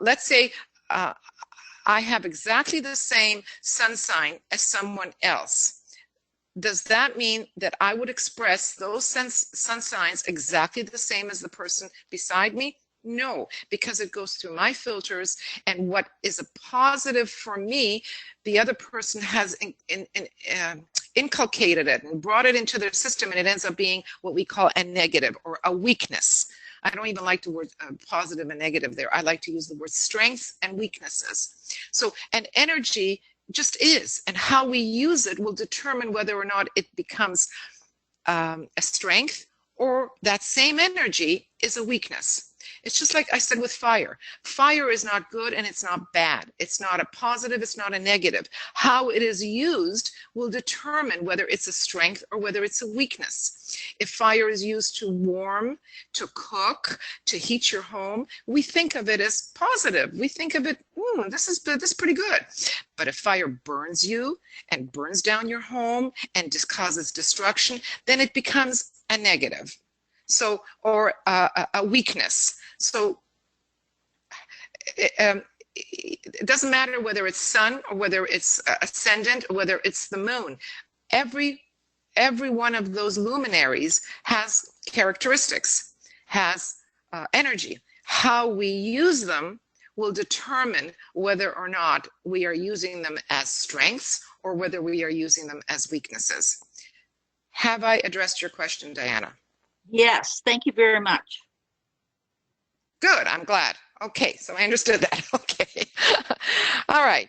Let's say I have exactly the same sun sign as someone else. Does that mean that I would express those sun signs exactly the same as the person beside me? No, because it goes through my filters, and what is a positive for me, the other person has inculcated it and brought it into their system, and it ends up being what we call a negative or a weakness. I don't even like the word positive and negative there. I like to use the word strengths and weaknesses. So an energy just is, and how we use it will determine whether or not it becomes a strength, or that same energy is a weakness. It's just like I said with fire. Fire is not good and it's not bad. It's not a positive, it's not a negative. How it is used will determine whether it's a strength or whether it's a weakness. If fire is used to warm, to cook, to heat your home, we think of it as positive. We think of it, this is pretty good. But if fire burns you and burns down your home and just causes destruction, then it becomes a negative. So, or a weakness. So it doesn't matter whether it's sun or whether it's ascendant or whether it's the moon. Every one of those luminaries has characteristics, has energy. How we use them will determine whether or not we are using them as strengths or whether we are using them as weaknesses. Have I addressed your question, Diana? Yes, thank you very much. Good, I'm glad. Okay, so I understood that. Okay. All right.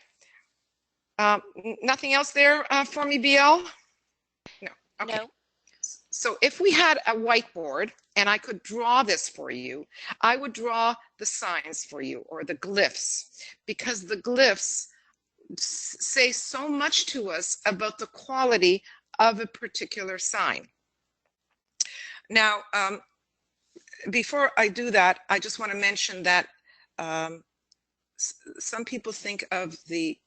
Nothing else there for me, BL? No. Okay. No. So if we had a whiteboard and I could draw this for you, I would draw the signs for you, or the glyphs, because the glyphs say so much to us about the quality of a particular sign. Now, before I do that, I just want to mention that some people think of the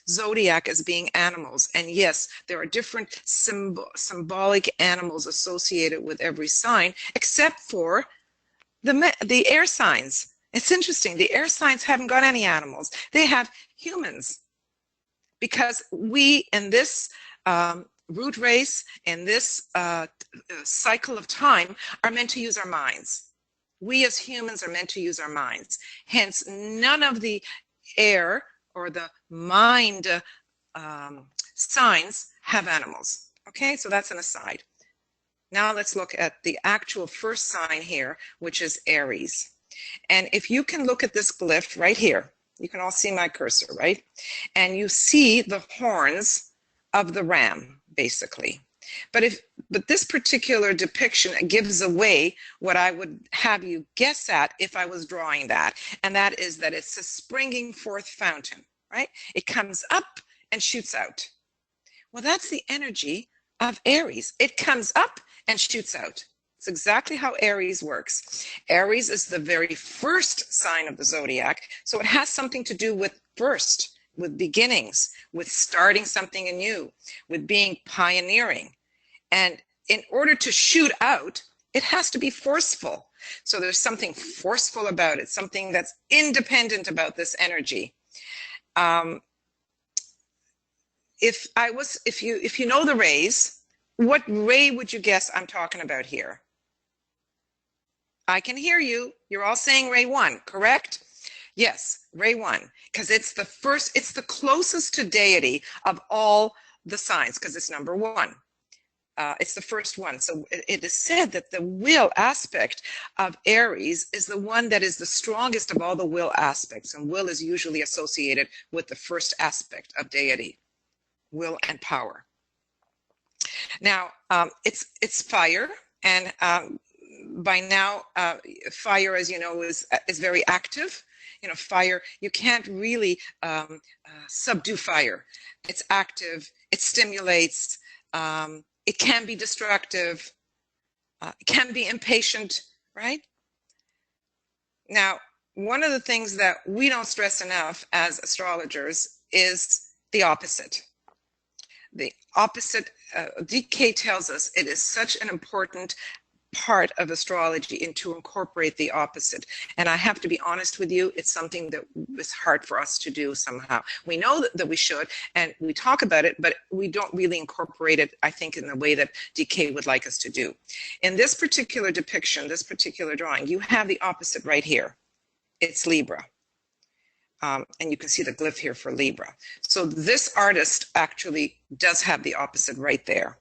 zodiac as being animals. And yes, there are different symbolic animals associated with every sign, except for the air signs. It's interesting. The air signs haven't got any animals. They have humans. Because we, in this root race, in this cycle of time, are meant to use our minds. We as humans are meant to use our minds. Hence, none of the air or the mind signs have animals. Okay, so that's an aside. Now let's look at the actual first sign here, which is Aries. And if you can look at this glyph right here, you can all see my cursor, right? And you see the horns of the ram, basically. But this particular depiction gives away what I would have you guess at if I was drawing that, and that is that it's a springing forth fountain, right? It comes up and shoots out. Well, that's the energy of Aries. It comes up and shoots out. It's exactly how Aries works. Aries is the very first sign of the zodiac, so it has something to do with first, with beginnings, with starting something anew, with being pioneering. And in order to shoot out, it has to be forceful. So there's something forceful about it, something that's independent about this energy. If you know the rays, what ray would you guess I'm talking about here? I can hear you. You're all saying ray 1, correct? Yes, ray 1, because it's the first, it's the closest to deity of all the signs, because it's number 1. It's the first one. So it is said that the will aspect of Aries is the one that is the strongest of all the will aspects. And will is usually associated with the first aspect of deity, will and power. Now, it's fire. And by now, fire, as you know, is very active. You know, fire, you can't really subdue fire. It's active, it stimulates, it can be destructive, it can be impatient, right? Now, one of the things that we don't stress enough as astrologers is the opposite. The opposite, DK tells us it is such an important part of astrology and to incorporate the opposite. And I have to be honest with you, it's something that is hard for us to do somehow. We know that we should, and we talk about it, but we don't really incorporate it, I think, in the way that DK would like us to do. In this particular depiction, this particular drawing, you have the opposite right here. It's Libra. And you can see the glyph here for Libra. So this artist actually does have the opposite right there.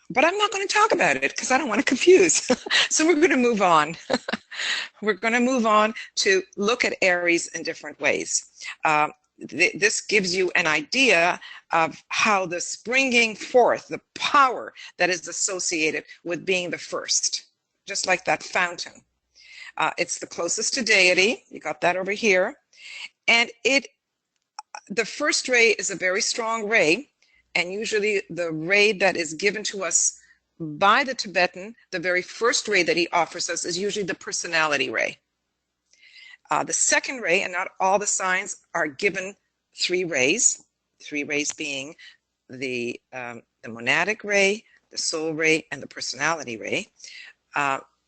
But I'm not going to talk about it because I don't want to confuse. So we're going to move on. We're going to move on to look at Aries in different ways. This gives you an idea of how the springing forth, the power that is associated with being the first, just like that fountain. It's the closest to deity. You got that over here. And the first ray is a very strong ray. And usually the ray that is given to us by the Tibetan, the very first ray that he offers us is usually the personality ray. The second ray, and not all the signs are given three rays being the monadic ray, the soul ray, and the personality ray.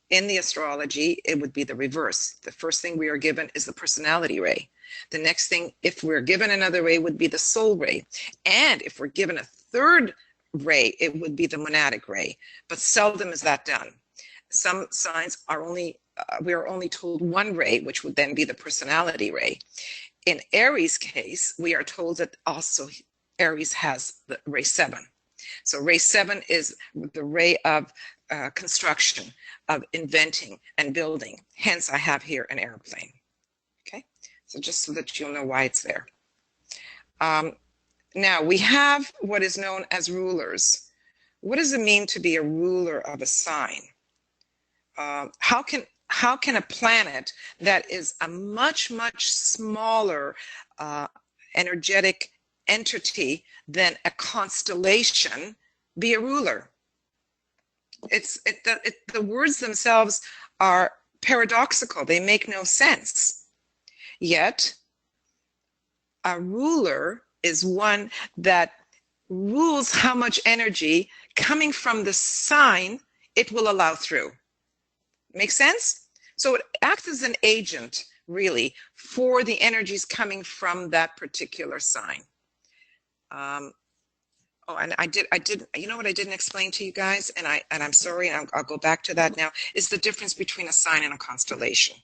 In the astrology, it would be the reverse. The first thing we are given is the personality ray. The next thing, if we're given another ray, would be the soul ray. And if we're given a third ray, it would be the monadic ray. But seldom is that done. Some signs are we are only told one ray, which would then be the personality ray. In Aries' case, we are told that also Aries has the ray 7. So ray 7 is the ray of construction, of inventing and building. Hence, I have here an airplane. Okay, so just so that you'll know why it's there. Now, we have what is known as rulers. What does it mean to be a ruler of a sign? How can a planet that is a much, much smaller energetic entity than a constellation be a ruler? The words themselves are paradoxical. They make no sense. Yet, a ruler is one that rules how much energy coming from the sign it will allow through. Make sense? So it acts as an agent, really, for the energies coming from that particular sign. And I did, you know what I didn't explain to you guys, and I'm sorry, and I'll go back to that now, is the difference between a sign and a constellation.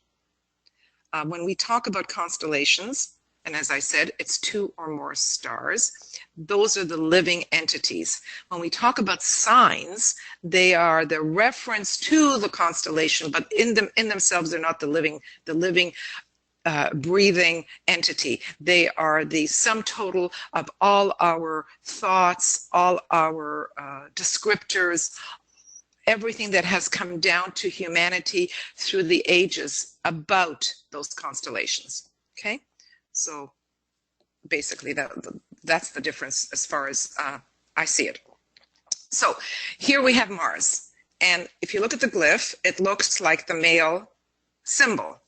When we talk about constellations, and as I said, it's 2 or more stars, those are the living entities. When we talk about signs, they are the reference to the constellation, but in themselves, they're not the living breathing entity. They are the sum total of all our thoughts, all our descriptors, everything that has come down to humanity through the ages about those constellations. Okay, so basically that's the difference as far as I see it. So here we have Mars, and if you look at the glyph, it looks like the male symbol.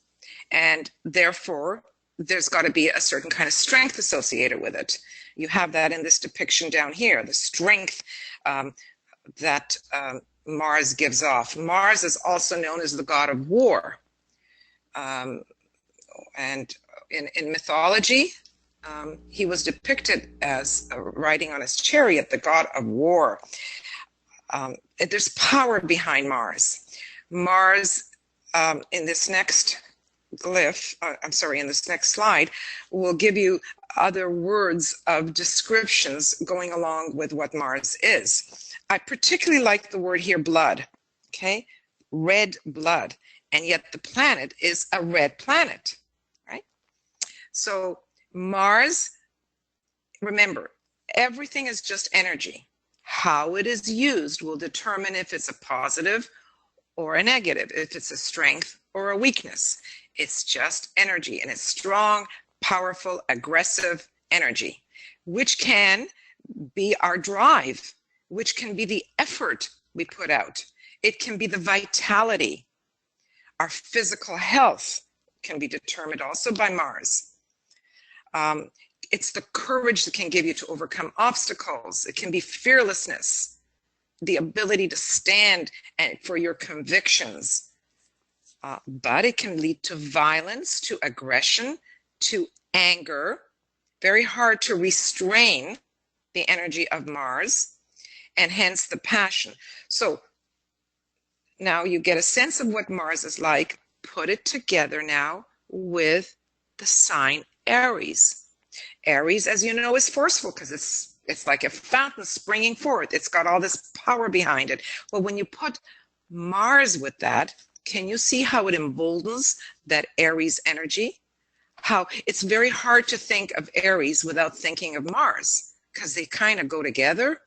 And therefore, there's got to be a certain kind of strength associated with it. You have that in this depiction down here, the strength that Mars gives off. Mars is also known as the god of war. And in mythology, he was depicted as riding on his chariot, the god of war. There's power behind Mars. Mars, in this next glyph, in this next slide, will give you other words of descriptions going along with what Mars is. I particularly like the word here, blood, okay? Red blood. And yet the planet is a red planet, right? So Mars, remember, everything is just energy. How it is used will determine if it's a positive or a negative, if it's a strength or a weakness. It's just energy, and it's strong, powerful, aggressive energy, which can be our drive, which can be the effort we put out. It can be the vitality. Our physical health can be determined also by Mars. It's the courage that can give you to overcome obstacles. It can be fearlessness, the ability to stand for your convictions. But it can lead to violence, to aggression, to anger. Very hard to restrain the energy of Mars, and hence the passion. So now you get a sense of what Mars is like. Put it together now with the sign Aries. Aries, as you know, is forceful because it's like a fountain springing forth. It's got all this power behind it. Well, when you put Mars with that, can you see how it emboldens that Aries energy? How it's very hard to think of Aries without thinking of Mars, because they kind of go together.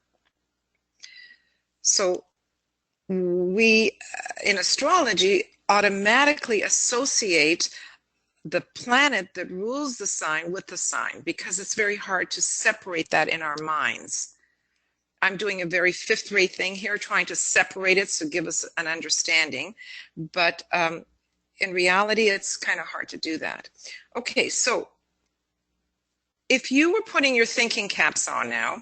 So we, in astrology, automatically associate the planet that rules the sign with the sign, because it's very hard to separate that in our minds. I'm doing a very fifth rate thing here, trying to separate it to give us an understanding. But in reality, it's kind of hard to do that. Okay, so if you were putting your thinking caps on now,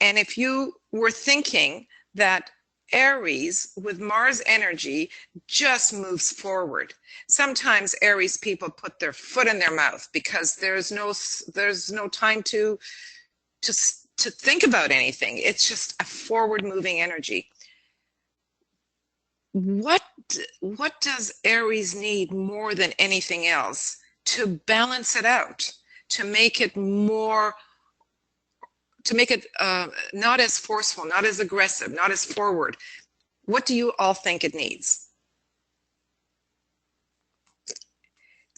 and if you were thinking that Aries with Mars energy just moves forward. Sometimes Aries people put their foot in their mouth because there's no time to think about anything. It's just a forward moving energy. What does Aries need more than anything else to balance it out, to make it more, to make it not as forceful, not as aggressive, not as forward? What do you all think it needs?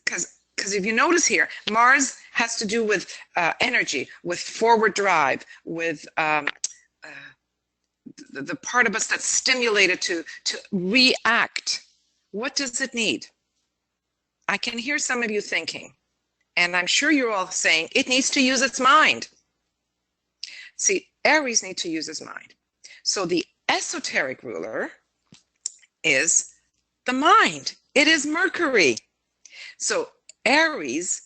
Because if you notice here, Mars has to do with energy, with forward drive, with the part of us that's stimulated to react. What does it need? I can hear some of you thinking, and I'm sure you're all saying, it needs to use its mind. See, Aries needs to use his mind. So the esoteric ruler is the mind. It is Mercury. So Aries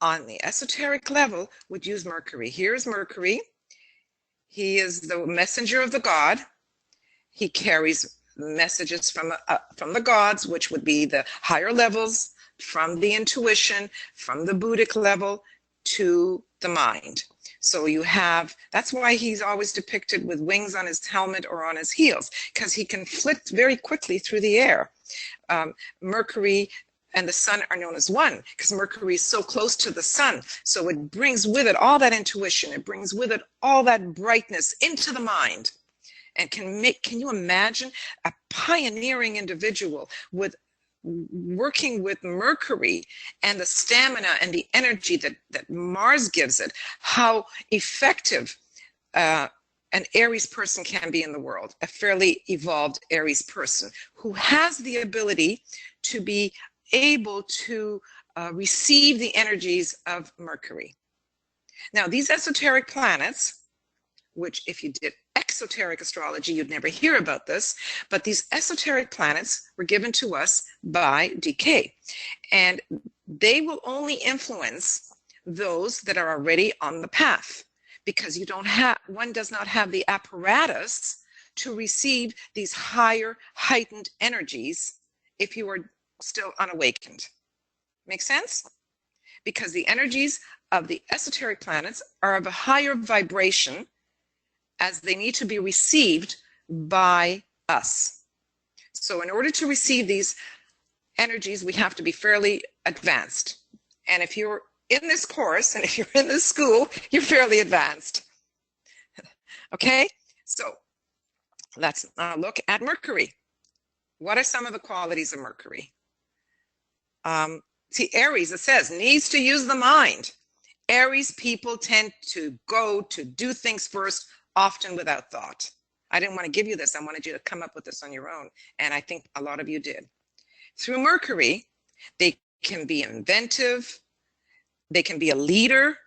on the esoteric level would use Mercury. Here's Mercury. He is the messenger of the god. He carries messages from the gods, which would be the higher levels, from the intuition, from the Buddhic level to the mind. So you have, that's why he's always depicted with wings on his helmet or on his heels, because he can flit very quickly through the air. Mercury and the sun are known as one, because Mercury is so close to the sun. So it brings with it all that intuition. It brings with it all that brightness into the mind. And can you imagine a pioneering individual with working with Mercury and the stamina and the energy that Mars gives it, how effective an Aries person can be in the world, a fairly evolved Aries person who has the ability to be able to receive the energies of Mercury. Now, these esoteric planets, which if you did exoteric astrology, you'd never hear about this, but these esoteric planets were given to us by DK, and they will only influence those that are already on the path, because one does not have the apparatus to receive these higher heightened energies if you are still unawakened. Make sense? Because the energies of the esoteric planets are of a higher vibration, as they need to be received by us. So in order to receive these energies, we have to be fairly advanced. And if you're in this course and if you're in this school, you're fairly advanced. Okay, so let's look at Mercury. What are some of the qualities of Mercury? See, Aries, it says, needs to use the mind. Aries people tend to go to do things first, often without thought. I didn't want to give you this. I wanted you to come up with this on your own. And I think a lot of you did. Through Mercury, they can be inventive. They can be a leader,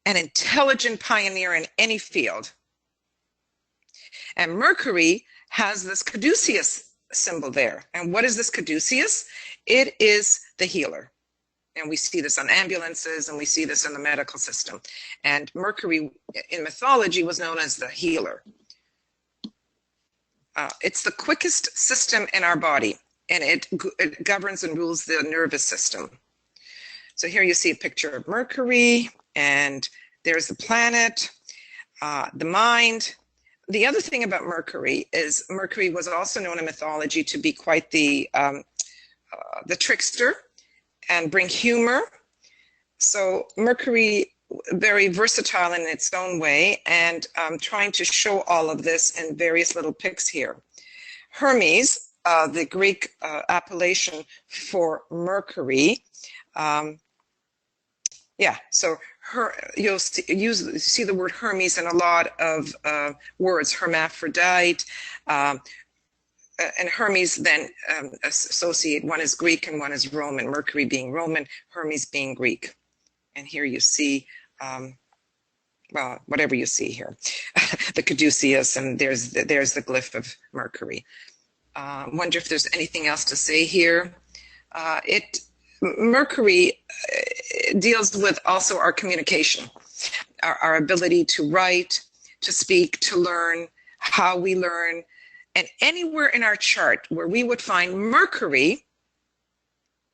an intelligent pioneer in any field. And Mercury has this caduceus symbol there. And what is this caduceus? It is the healer. And we see this on ambulances, and we see this in the medical system. And Mercury in mythology was known as the healer. It's the quickest system in our body, and it governs and rules the nervous system. So here you see a picture of Mercury, and there's the planet, the mind. The other thing about Mercury is Mercury was also known in mythology to be quite the trickster and bring humor. So Mercury, very versatile in its own way, and I'm trying to show all of this in various little pics here. Hermes, the Greek appellation for Mercury, so you'll see the word Hermes in a lot of words, hermaphrodite, and Hermes then associate, one is Greek and one is Roman, Mercury being Roman, Hermes being Greek. And here you see, well, whatever you see here, the caduceus, and there's the glyph of Mercury. Wonder if there's anything else to say here. Mercury deals with also our communication, our ability to write, to speak, to learn, how we learn. And anywhere in our chart where we would find Mercury,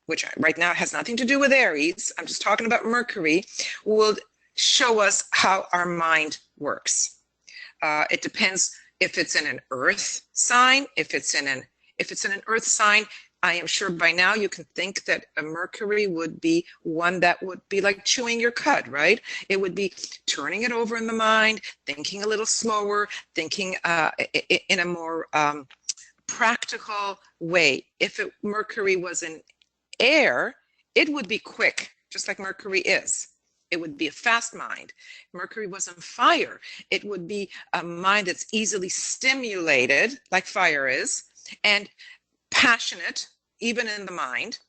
which right now has nothing to do with Aries, I'm just talking about Mercury, will show us how our mind works. It depends if it's in an earth sign. If it's in an earth sign, I am sure by now you can think that a Mercury would be one that would be like chewing your cud, right? It would be turning it over in the mind, thinking a little slower, thinking in a more practical way. If Mercury was in air, it would be quick, just like Mercury is. It would be a fast mind. Mercury was on fire. It would be a mind that's easily stimulated, like fire is, and passionate, even in the mind.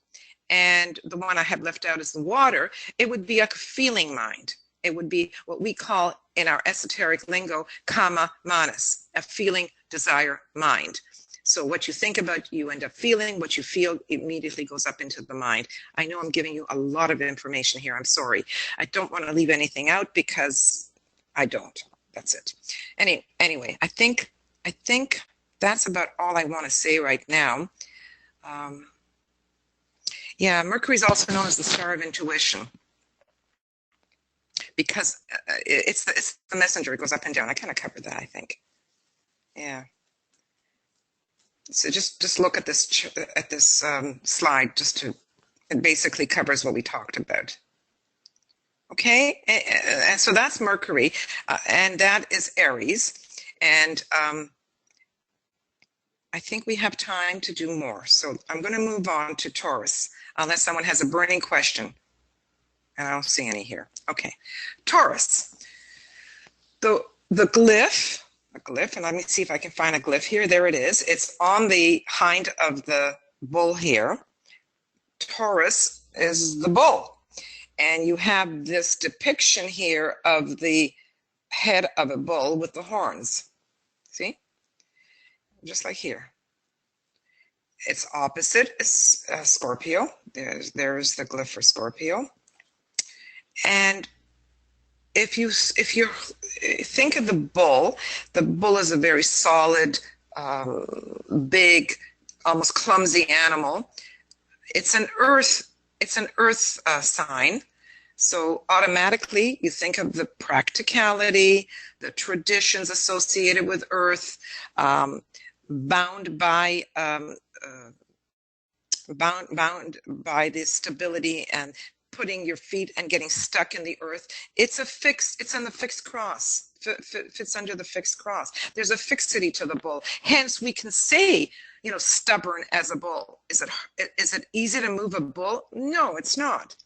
And the one I have left out is the water. It would be a feeling mind. It would be what we call in our esoteric lingo, kama manas, a feeling, desire mind. So what you think about, you end up feeling. What you feel immediately goes up into the mind. I know I'm giving you a lot of information here. I'm sorry. I don't want to leave anything out because I don't. That's it. Anyway, I think that's about all I want to say right now. Mercury is also known as the star of intuition because it's the messenger. It goes up and down. I kind of covered that, I think. Yeah. So just look at this slide. It basically covers what we talked about. Okay, and so that's Mercury, and that is Aries, and I think we have time to do more. So I'm going to move on to Taurus, unless someone has a burning question, and I don't see any here. Okay, Taurus. The glyph, and let me see if I can find a glyph here. There it is. It's on the hind of the bull here. Taurus is the bull. And you have this depiction here of the head of a bull with the horns. See? Just like here. Its opposite is Scorpio. There's the glyph for Scorpio. And if you think of the bull is a very solid, big, almost clumsy animal. It's an earth sign. So automatically you think of the practicality, the traditions associated with earth, bound by bound by the stability and putting your feet and getting stuck in the earth. It's on the fixed cross, fits under the fixed cross. There's a fixity to the bull. Hence, we can say, stubborn as a bull. Is it easy to move a bull? No, it's not.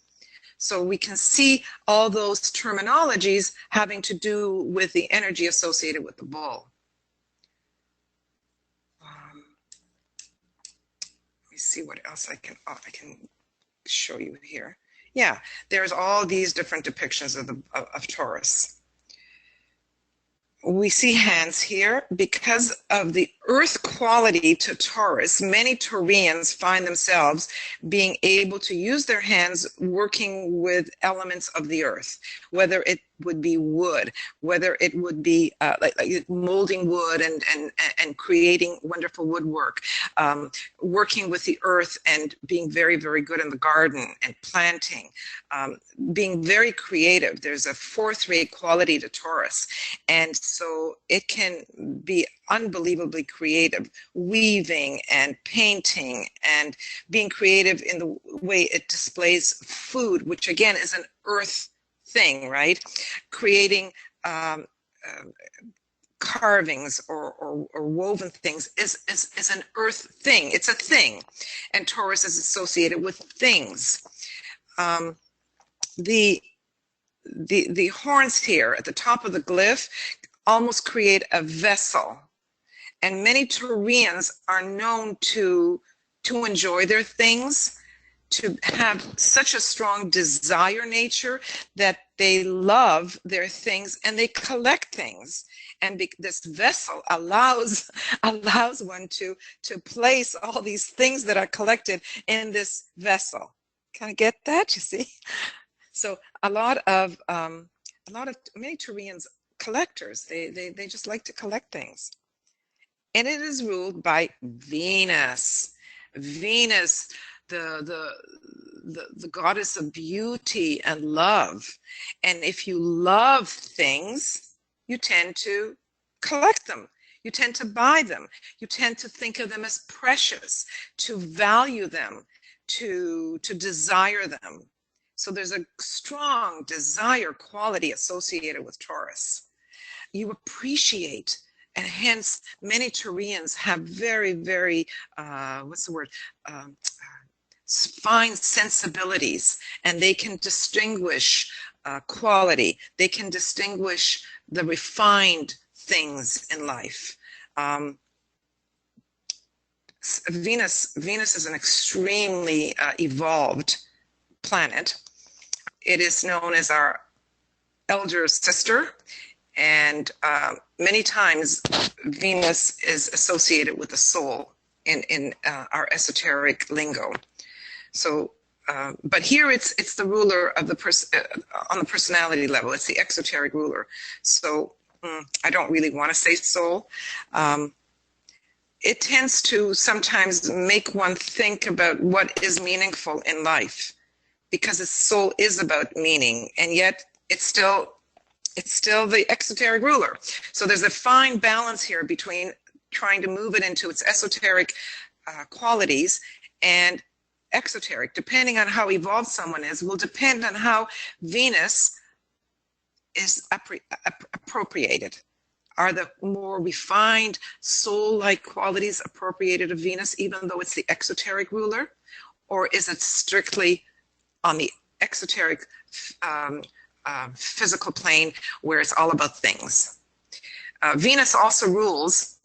So we can see all those terminologies having to do with the energy associated with the bull. Let me see what else I can show you here. Yeah, there's all these different depictions of Taurus. We see hands here. Because of the earth quality to Taurus, many Taurians find themselves being able to use their hands working with elements of the earth, whether it would be wood, whether it would be like molding wood and creating wonderful woodwork, working with the earth and being very, very good in the garden and planting, being very creative. There's a fourth-rate quality to Taurus. And so it can be unbelievably creative, weaving and painting and being creative in the way it displays food, which again is an earth thing, right? Creating carvings or woven things is an earth thing. It's a thing, and Taurus is associated with things. The horns here at the top of the glyph almost create a vessel, and many Taurians are known to enjoy their things, to have such a strong desire nature that they love their things and they collect things. And this vessel allows one to place all these things that are collected in this vessel. Kind of get that, you see? So many Taurians collectors, they just like to collect things. And it is ruled by Venus. Venus, the goddess of beauty and love. And if you love things, you tend to collect them. You tend to buy them. You tend to think of them as precious, to value them, to desire them. So there's a strong desire quality associated with Taurus. You appreciate, and hence many Taurians have very, very, fine sensibilities, and they can distinguish quality. They can distinguish the refined things in life. Venus is an extremely evolved planet. It is known as our elder sister, and many times Venus is associated with the soul in our esoteric lingo. So, but here it's the ruler of on the personality level. It's the exoteric ruler. So I don't really want to say soul. It tends to sometimes make one think about what is meaningful in life, because the soul is about meaning, and yet it's still the exoteric ruler. So there's a fine balance here between trying to move it into its esoteric qualities and exoteric. Depending on how evolved someone is, will depend on how Venus is appropriated. Are the more refined soul-like qualities appropriated of Venus, even though it's the exoteric ruler? Or is it strictly on the exoteric physical plane where it's all about things? Venus also rules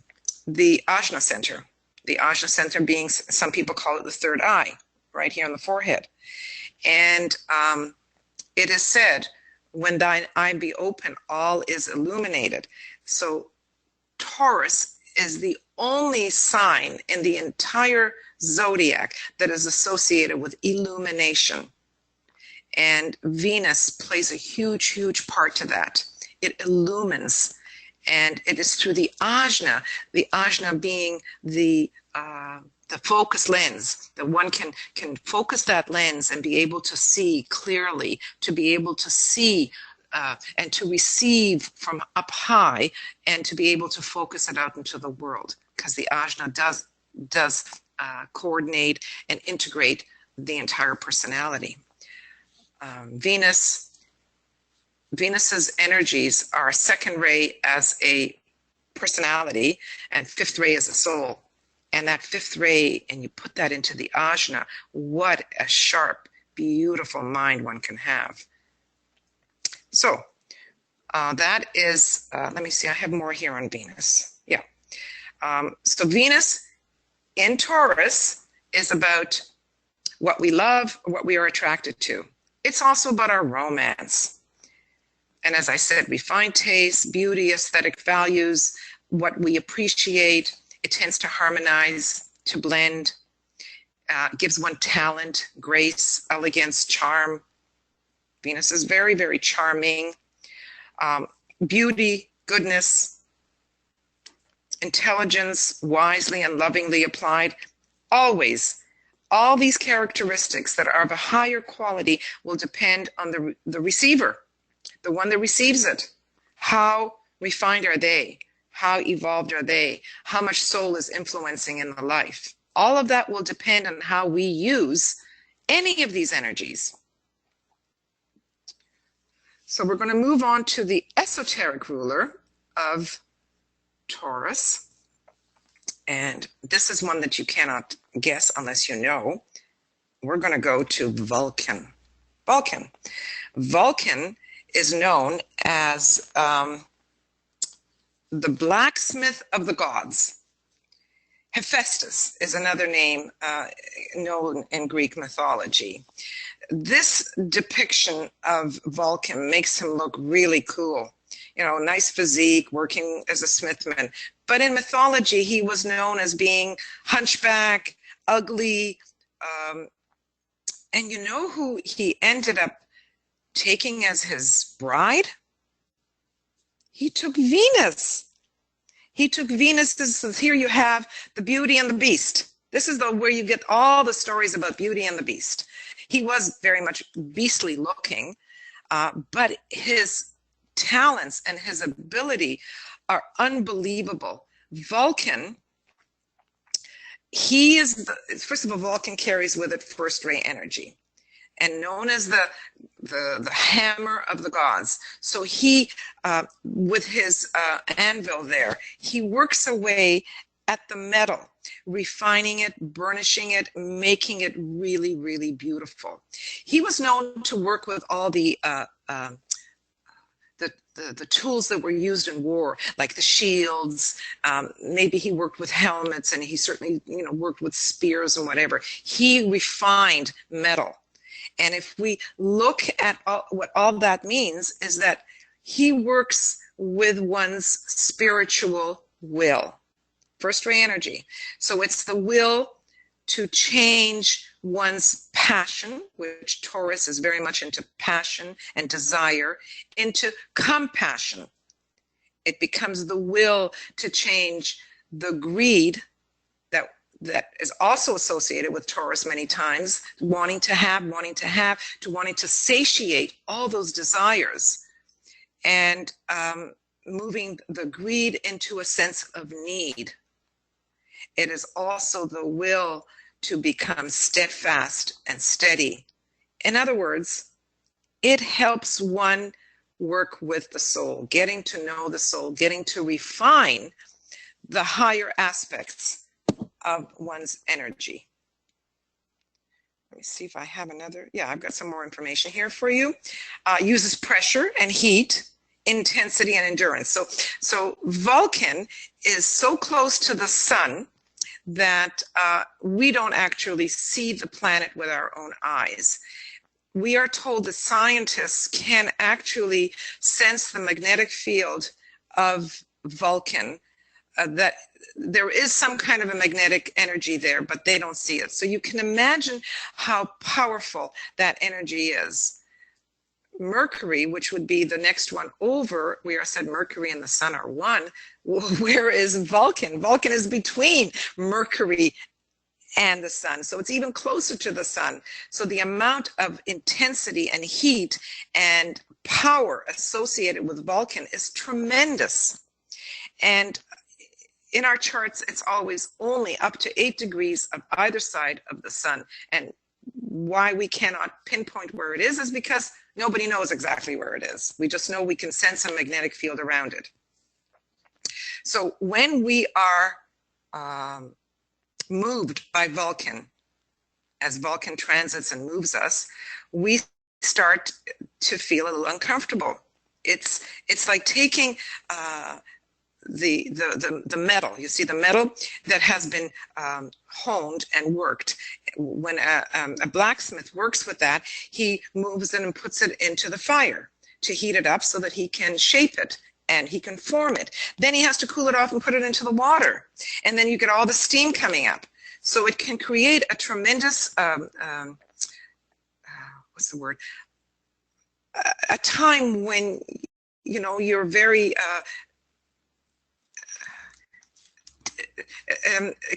the ajna center. The ajna center being, some people call it the third eye, right here on the forehead. And it is said, when thine eye be open, all is illuminated. So Taurus is the only sign in the entire zodiac that is associated with illumination. And Venus plays a huge, huge part to that. It illumines, and it is through the ajna being the focus lens, that one can focus that lens and be able to see clearly, to be able to see and to receive from up high, and to be able to focus it out into the world, because the ajna does coordinate and integrate the entire personality. Venus's energies are second ray as a personality and fifth ray as a soul. And that fifth ray, and you put that into the ajna, what a sharp, beautiful mind one can have. So that is, let me see, I have more here on Venus. Yeah. So Venus in Taurus is about what we love, what we are attracted to. It's also about our romance. And as I said, refined taste, beauty, aesthetic values, what we appreciate. It tends to harmonize, to blend, gives one talent, grace, elegance, charm. Venus is very, very charming. Beauty, goodness, intelligence, wisely and lovingly applied. Always, all these characteristics that are of a higher quality will depend on the receiver, the one that receives it. How refined are they? How evolved are they? How much soul is influencing in the life? All of that will depend on how we use any of these energies. So we're going to move on to the esoteric ruler of Taurus. And this is one that you cannot guess unless you know. We're going to go to Vulcan. Vulcan is known as the blacksmith of the gods. Hephaestus is another name known in Greek mythology. This depiction of Vulcan makes him look really cool. You know, nice physique, working as a smithman. But in mythology, he was known as being hunchback, ugly. And you know who he ended up taking as his bride? He took Venus. He took Venus. This is, here you have the Beauty and the Beast. This is where you get all the stories about Beauty and the Beast. He was very much beastly looking, but his talents and his ability are unbelievable. Vulcan, he is, first of all, Vulcan carries with it first ray energy, and known as the hammer of the gods. So he, with his anvil there, he works away at the metal, refining it, burnishing it, making it really, really beautiful. He was known to work with all the tools that were used in war, like the shields. Maybe he worked with helmets, and he certainly, worked with spears and whatever. He refined metal. And if we look at what all that means, is that he works with one's spiritual will. First ray energy. So it's the will to change one's passion, which Taurus is very much into passion and desire, into compassion. It becomes the will to change the greed that is also associated with Taurus many times, wanting to have, to wanting to satiate all those desires, and moving the greed into a sense of need. It is also the will to become steadfast and steady. In other words, it helps one work with the soul, getting to know the soul, getting to refine the higher aspects of one's energy. Let me see if I have another. Yeah, I've got some more information here for you. Uses pressure and heat, intensity and endurance. So Vulcan is so close to the sun that we don't actually see the planet with our own eyes. We are told that scientists can actually sense the magnetic field of Vulcan, that there is some kind of a magnetic energy there, but they don't see it. So you can imagine how powerful that energy is. Mercury, which would be the next one over, we are said Mercury and the sun are one. Where is Vulcan? Vulcan is between Mercury and the sun. So it's even closer to the sun. So the amount of intensity and heat and power associated with Vulcan is tremendous. And in our charts, it's always only up to 8 degrees of either side of the sun. And why we cannot pinpoint where it is because nobody knows exactly where it is. We just know we can sense a magnetic field around it. So when we are moved by Vulcan, as Vulcan transits and moves us, we start to feel a little uncomfortable. It's like taking the metal. You see the metal that has been honed and worked. When a blacksmith works with that, he moves it and puts it into the fire to heat it up so that he can shape it and he can form it. Then he has to cool it off and put it into the water. And then you get all the steam coming up. So it can create a tremendous, what's the word? A time when, you know, you're very,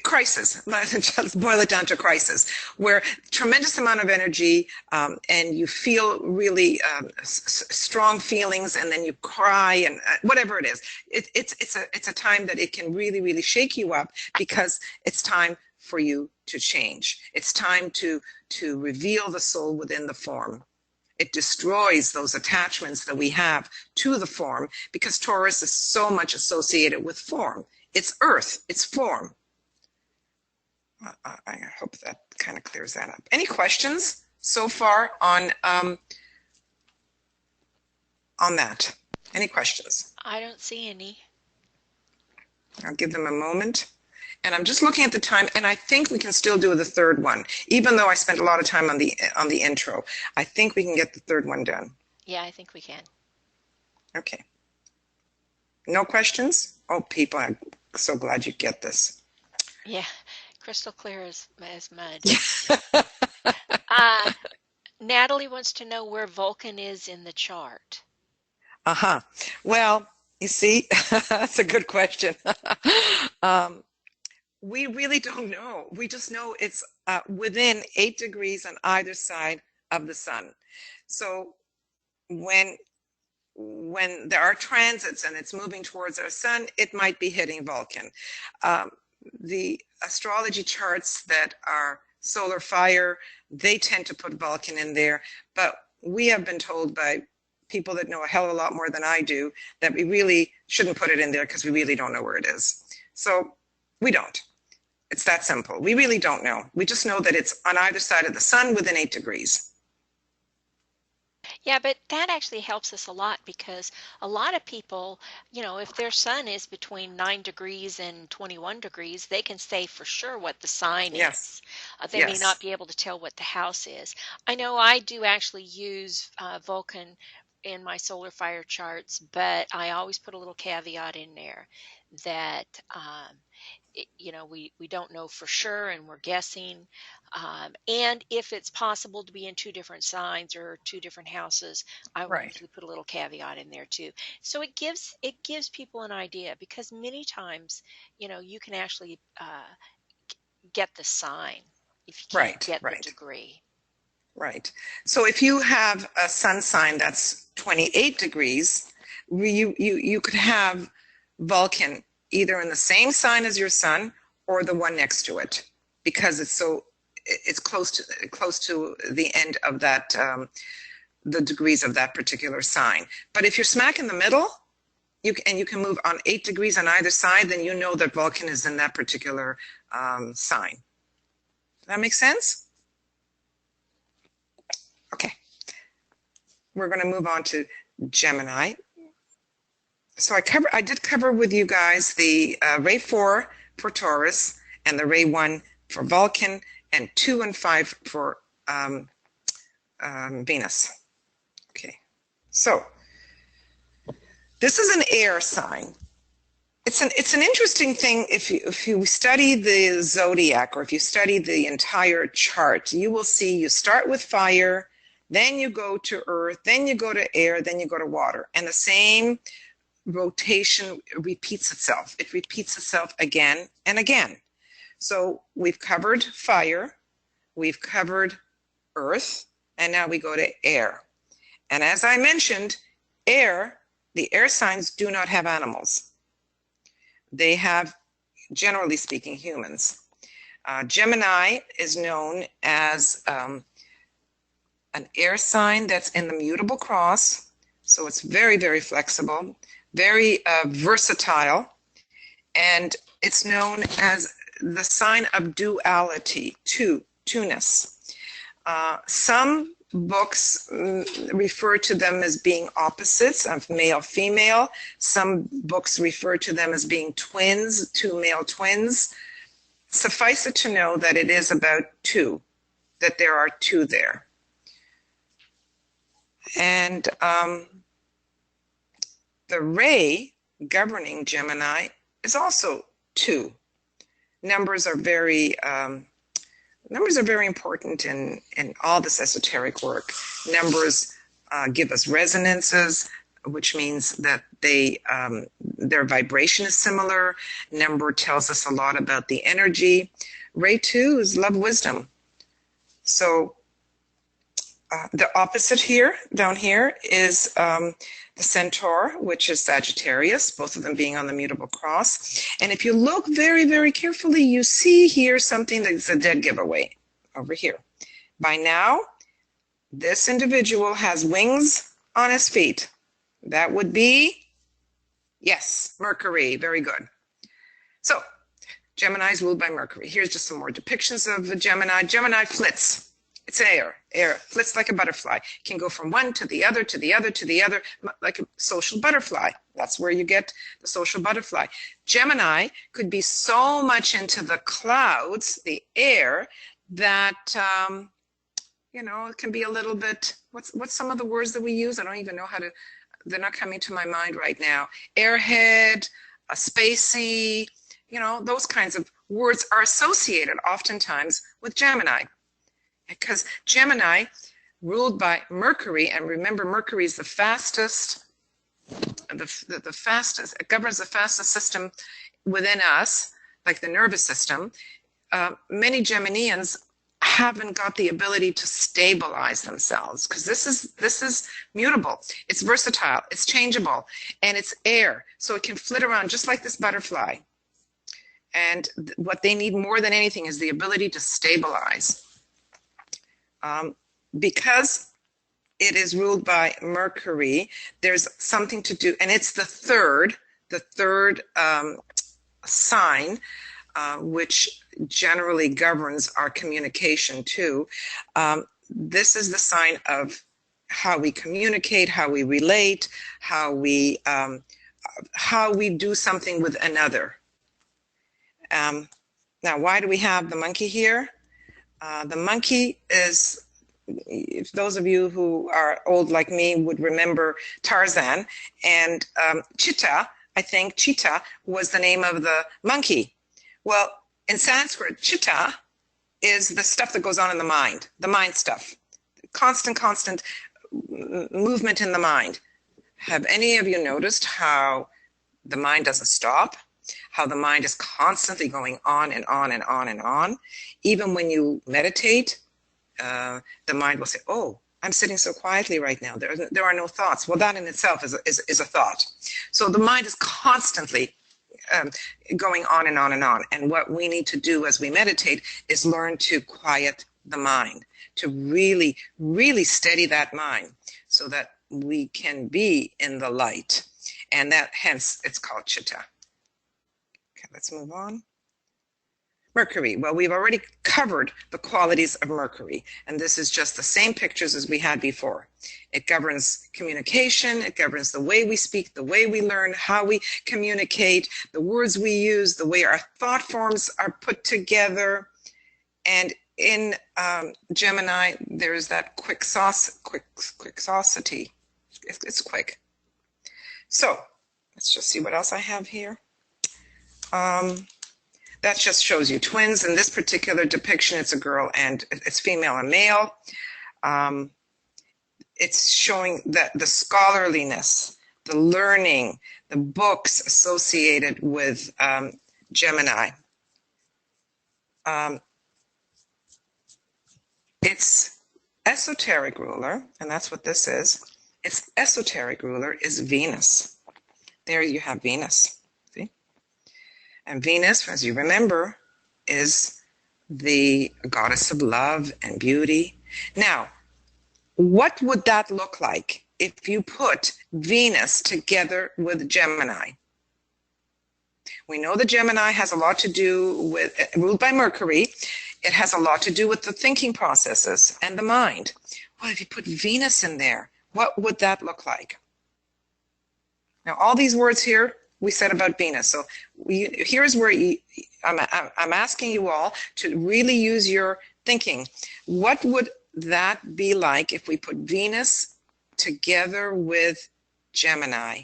crisis, just boil it down to crisis, where tremendous amount of energy and you feel really strong feelings, and then you cry and whatever it is. It's a time that it can really, really shake you up, because it's time for you to change. It's time to reveal the soul within the form. It destroys those attachments that we have to the form, because Taurus is so much associated with form. It's earth, it's form. I hope that kind of clears that up. Any questions so far on that? Any questions? I don't see any. I'll give them a moment. And I'm just looking at the time, and I think we can still do the third one, even though I spent a lot of time on the intro. I think we can get the third one done. Yeah, I think we can. Okay. No questions? Oh, people, I'm so glad you get this. Yeah, crystal clear as mud. Yeah. Natalie wants to know where Vulcan is in the chart. Uh-huh. Well, you see, that's a good question. We really don't know. We just know it's within 8 degrees on either side of the sun. So when there are transits and it's moving towards our sun, it might be hitting Vulcan. The astrology charts that are solar fire, they tend to put Vulcan in there, but we have been told by people that know a hell of a lot more than I do that we really shouldn't put it in there, because we really don't know where it is. So we don't. It's that simple. We really don't know. We just know that it's on either side of the sun within 8 degrees. Yeah, but that actually helps us a lot, because a lot of people, you know, if their sun is between 9 degrees and 21 degrees, they can say for sure what the sign Yes. is. They may not be able to tell what the house is. I know I do actually use Vulcan in my solar fire charts, but I always put a little caveat in there that you know, we don't know for sure, and we're guessing. And if it's possible to be in 2 different signs or 2 different houses, I will usually put a little caveat in there too. So it gives people an idea, because many times, you know, you can actually get the sign if you can't get the degree. Right. So if you have a sun sign that's 28 degrees, you could have Vulcan either in the same sign as your sun or the one next to it, because it's close to the end of that, the degrees of that particular sign. But if you're smack in the middle, you can move on 8 degrees on either side, then you know that Vulcan is in that particular sign. Does that make sense? Okay. We're going to move on to Gemini. So I did cover with you guys the Ray 4 for Taurus, and the Ray 1 for Vulcan, and 2 and 5 for Venus. Okay, so this is an air sign. It's an interesting thing. If you study the zodiac, or if you study the entire chart, you will see you start with fire, then you go to earth, then you go to air, then you go to water, and the same rotation repeats itself. It repeats itself again and again. So we've covered fire, we've covered earth, and now we go to air. And as I mentioned, the air signs do not have animals. They have generally speaking, humans. Gemini is known as an air sign that's in the mutable cross. So it's very, very flexible, very versatile. And it's known as the sign of duality, two-ness. Some books refer to them as being opposites of male, female. Some books refer to them as being twins, two male twins. Suffice it to know that it is about two, that there are two there. And the ray governing Gemini is also two. Numbers are very important in all this esoteric work. Numbers give us resonances, which means that their vibration is similar. Number tells us a lot about the energy. Ray 2 is love, wisdom. So the opposite here, down here, is the Centaur, which is Sagittarius, both of them being on the mutable cross. And if you look very, very carefully, you see here something that's a dead giveaway over here. By now, this individual has wings on his feet. That would be, yes, Mercury. Very good. So, Gemini is ruled by Mercury. Here's just some more depictions of Gemini. Gemini flits. It's air. Air flits like a butterfly. It can go from one to the other, to the other, to the other, like a social butterfly. That's where you get the social butterfly. Gemini could be so much into the clouds, the air, that, it can be a little bit, what's some of the words that we use? I don't even know how to, they're not coming to my mind right now. Airhead, a spacey, those kinds of words are associated oftentimes with Gemini. Because Gemini, ruled by Mercury, and remember Mercury is the fastest, the fastest, it governs the fastest system within us, like the nervous system. Many Geminians haven't got the ability to stabilize themselves because this is mutable, it's versatile, it's changeable, and it's air, so it can flit around just like this butterfly. And what they need more than anything is the ability to stabilize. Because it is ruled by Mercury, there's something to do, and it's the third sign, which generally governs our communication too. This is the sign of how we communicate, how we relate, how we do something with another. Now, why do we have the monkey here? The monkey is, if those of you who are old like me would remember Tarzan, and Cheetah was the name of the monkey. Well, in Sanskrit, Chitta is the stuff that goes on in the mind stuff, constant movement in the mind. Have any of you noticed how the mind doesn't stop? How the mind is constantly going on and on and on and on. Even when you meditate, the mind will say, oh, I'm sitting so quietly right now. There are no thoughts. Well, that in itself is a thought. So the mind is constantly going on and on and on. And what we need to do as we meditate is learn to quiet the mind, to really, really steady that mind so that we can be in the light. And that, hence, it's called Chitta. Okay, let's move on. Mercury. Well, we've already covered the qualities of Mercury, and this is just the same pictures as we had before. It governs communication, it governs the way we speak, the way we learn, how we communicate, the words we use, the way our thought forms are put together. And in Gemini, there's that quicksosity. It's quick. So let's just see what else I have here. That just shows you twins. In this particular depiction, it's a girl and it's female and male. It's showing that the scholarliness, the learning, the books associated with Gemini. Its esoteric ruler, and that's what this is, its esoteric ruler is Venus. There you have Venus. See? And Venus, as you remember, is the goddess of love and beauty. Now, what would that look like if you put Venus together with Gemini? We know that Gemini has a lot to do with, ruled by Mercury, it has a lot to do with the thinking processes and the mind. Well, if you put Venus in there, what would that look like? Now, all these words here we said about Venus. So here's where I'm asking you all to really use your thinking. What would that be like if we put Venus together with Gemini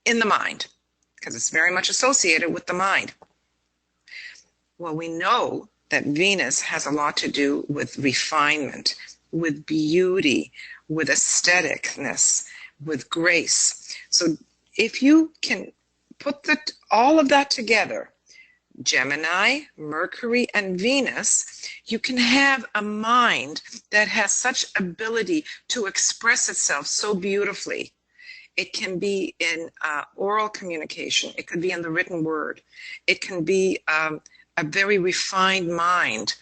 in the mind? Because it's very much associated with the mind. Well, we know that Venus has a lot to do with refinement, with beauty, with aestheticness, with grace. So if you can put all of that together, Gemini, Mercury, and Venus, you can have a mind that has such ability to express itself so beautifully. It can be in oral communication. It could be in the written word. It can be a very refined mind.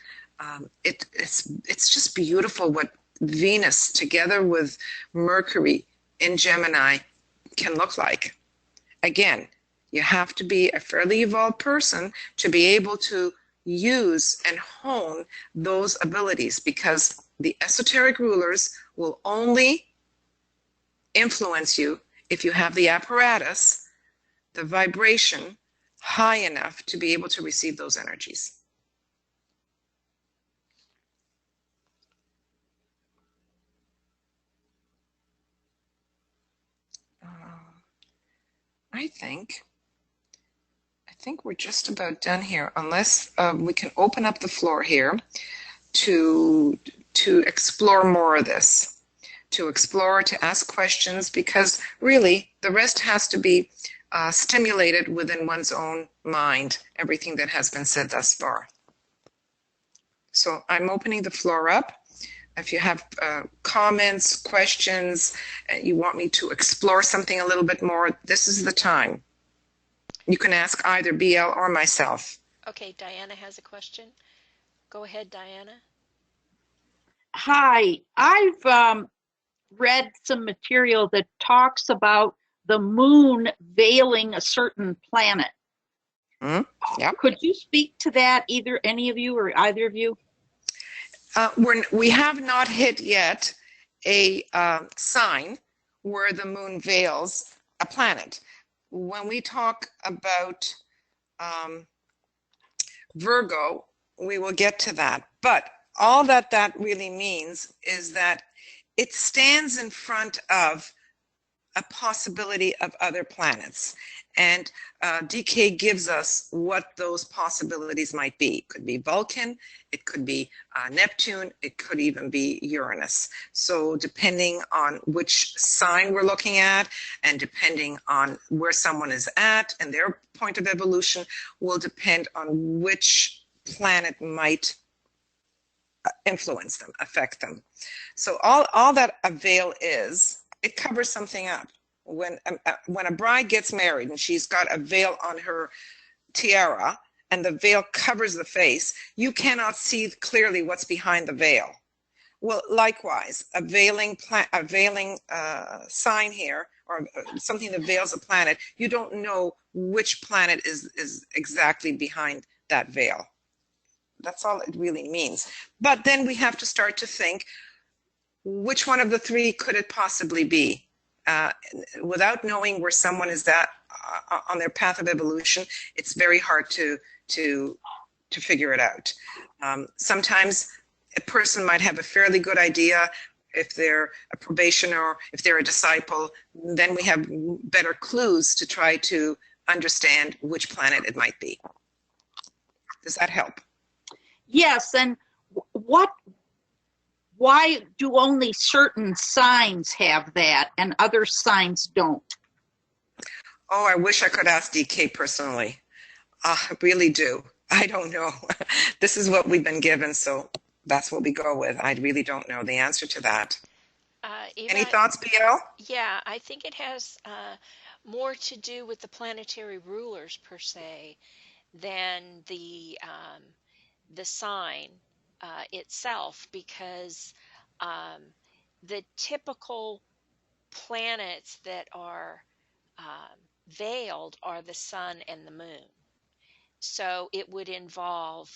It's just beautiful what Venus together with Mercury in Gemini can look like. Again, you have to be a fairly evolved person to be able to use and hone those abilities, because the esoteric rulers will only influence you if you have the apparatus, the vibration high enough to be able to receive those energies. I think we're just about done here, unless we can open up the floor here to explore more of this, to explore, to ask questions, because really the rest has to be stimulated within one's own mind, everything that has been said thus far. So I'm opening the floor up. If you have comments, questions, you want me to explore something a little bit more, this is the time. You can ask either BL or myself. Okay, Diana has a question. Go ahead, Diana. Hi, I've read some material that talks about the moon veiling a certain planet. Yeah. Could you speak to that, either any of you or either of you? We have not hit yet a sign where the moon veils a planet. When we talk about Virgo, we will get to that. But all that really means is that it stands in front of a possibility of other planets. And DK gives us what those possibilities might be. It could be Vulcan, it could be Neptune, it could even be Uranus. So depending on which sign we're looking at, and depending on where someone is at and their point of evolution, will depend on which planet might influence them, affect them. So all that a veil is, it covers something up. When a bride gets married and she's got a veil on her tiara and the veil covers the face, you cannot see clearly what's behind the veil. Well, likewise, a veiling sign here, or something that veils a planet, you don't know which planet is exactly behind that veil. That's all it really means. But then we have to start to think, which one of the three could it possibly be? Without knowing where someone is at on their path of evolution, it's very hard to figure it out. Sometimes a person might have a fairly good idea. If they're a probationer, if they're a disciple, then we have better clues to try to understand which planet it might be. Does that help? Yes, and why do only certain signs have that and other signs don't? Oh, I wish I could ask DK personally. I really do. I don't know. This is what we've been given, so that's what we go with. I really don't know the answer to that. Eva, Any thoughts, BL? yeah, I think it has more to do with the planetary rulers per se than the sign itself, because the typical planets that are veiled are the sun and the moon. So it would involve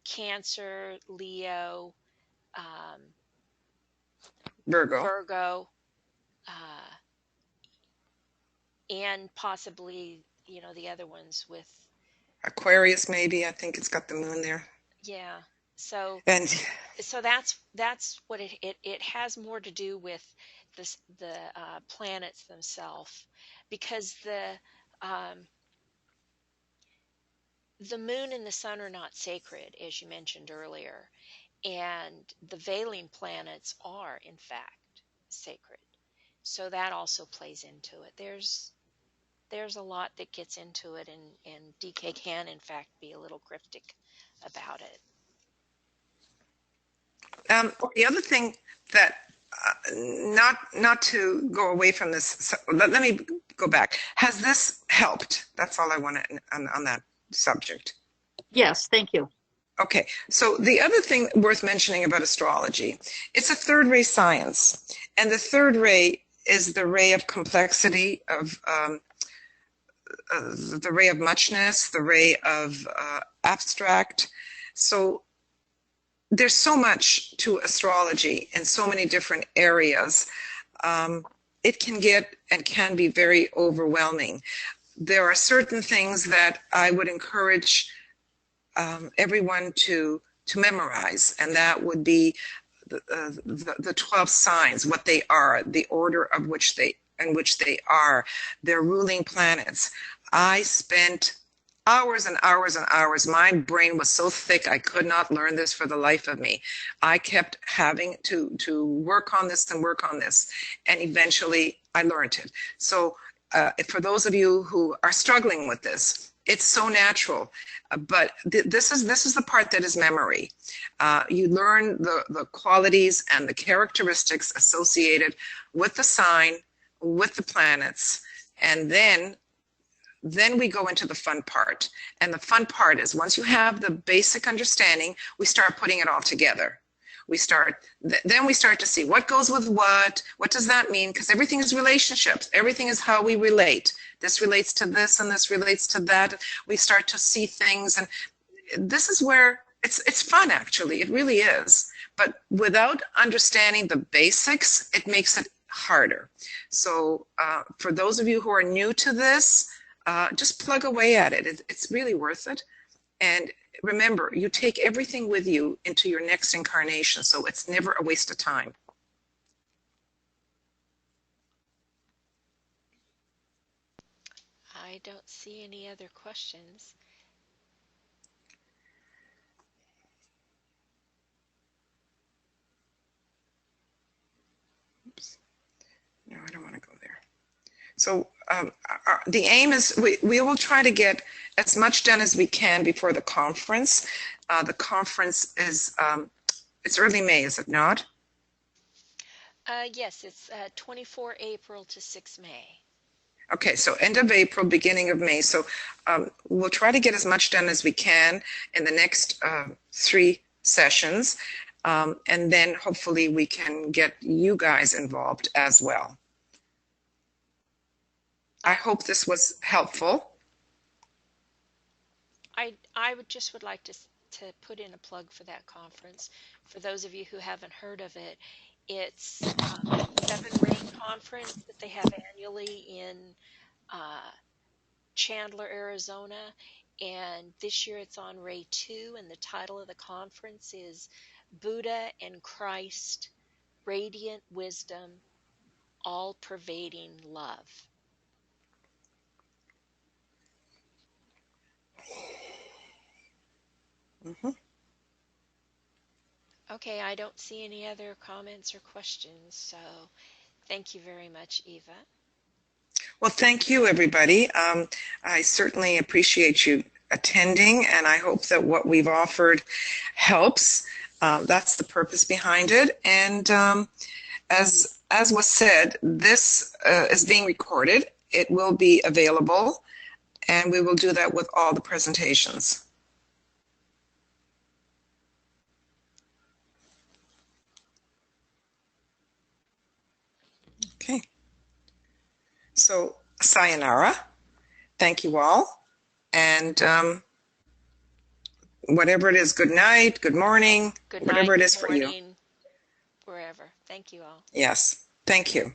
Cancer, Leo, Virgo, and possibly, the other ones with Aquarius, maybe. I think it's got the moon there. Yeah. So And that's what it has more to do with the planets themselves, because the moon and the sun are not sacred, as you mentioned earlier, and the veiling planets are in fact sacred. So that also plays into it. There's a lot that gets into it, and DK can in fact be a little cryptic about it. the other thing that, not to go away from this, so let me go back. Has this helped? That's all I want to, on that subject. Yes, thank you. Okay, so the other thing worth mentioning about astrology, it's a third ray science, and the third ray is the ray of complexity, of the ray of muchness, the ray of abstract. So there's so much to astrology in so many different areas. It can get and can be very overwhelming. There are certain things that I would encourage everyone to memorize, and that would be the 12 signs, what they are, the order of which they are, their ruling planets. I spent hours and hours and hours. My brain was so thick I could not learn this for the life of me. I kept having to work on this and work on this, and eventually I learned it. So for those of you who are struggling with this, it's so natural, but this is the part that is memory. You learn the qualities and the characteristics associated with the sign, with the planets, and then we go into the fun part. And the fun part is, once you have the basic understanding, we start putting it all together. Then we start to see what goes with what does that mean? Because everything is relationships. Everything is how we relate. This relates to this and this relates to that. We start to see things, and this is where it's fun, actually. It really is. But without understanding the basics, it makes it harder. So for those of you who are new to this, just plug away at it. It's really worth it. And remember, you take everything with you into your next incarnation, so it's never a waste of time. I don't see any other questions. Oops. No, I don't want to go there. So the aim is we will try to get as much done as we can before the conference. The conference is, it's early May, is it not? Yes, it's 24 April to 6 May. Okay, so end of April, beginning of May. So we'll try to get as much done as we can in the next 3 sessions. And then hopefully we can get you guys involved as well. I hope this was helpful. I would like to put in a plug for that conference. For those of you who haven't heard of it, it's a 7-ray conference that they have annually in Chandler, Arizona. And this year it's on Ray 2, and the title of the conference is Buddha and Christ, Radiant Wisdom, All-Pervading Love. Mm-hmm. Okay, I don't see any other comments or questions, so thank you very much, Eva. Well, thank you, everybody. I certainly appreciate you attending, and I hope that what we've offered helps. That's the purpose behind it. And as was said, this is being recorded. It will be available, and we will do that with all the presentations. Okay. So, sayonara. Thank you all. And whatever it is, good night, good morning, Good whatever night, it is good for you. morning, wherever. Thank you all. Yes. Thank you.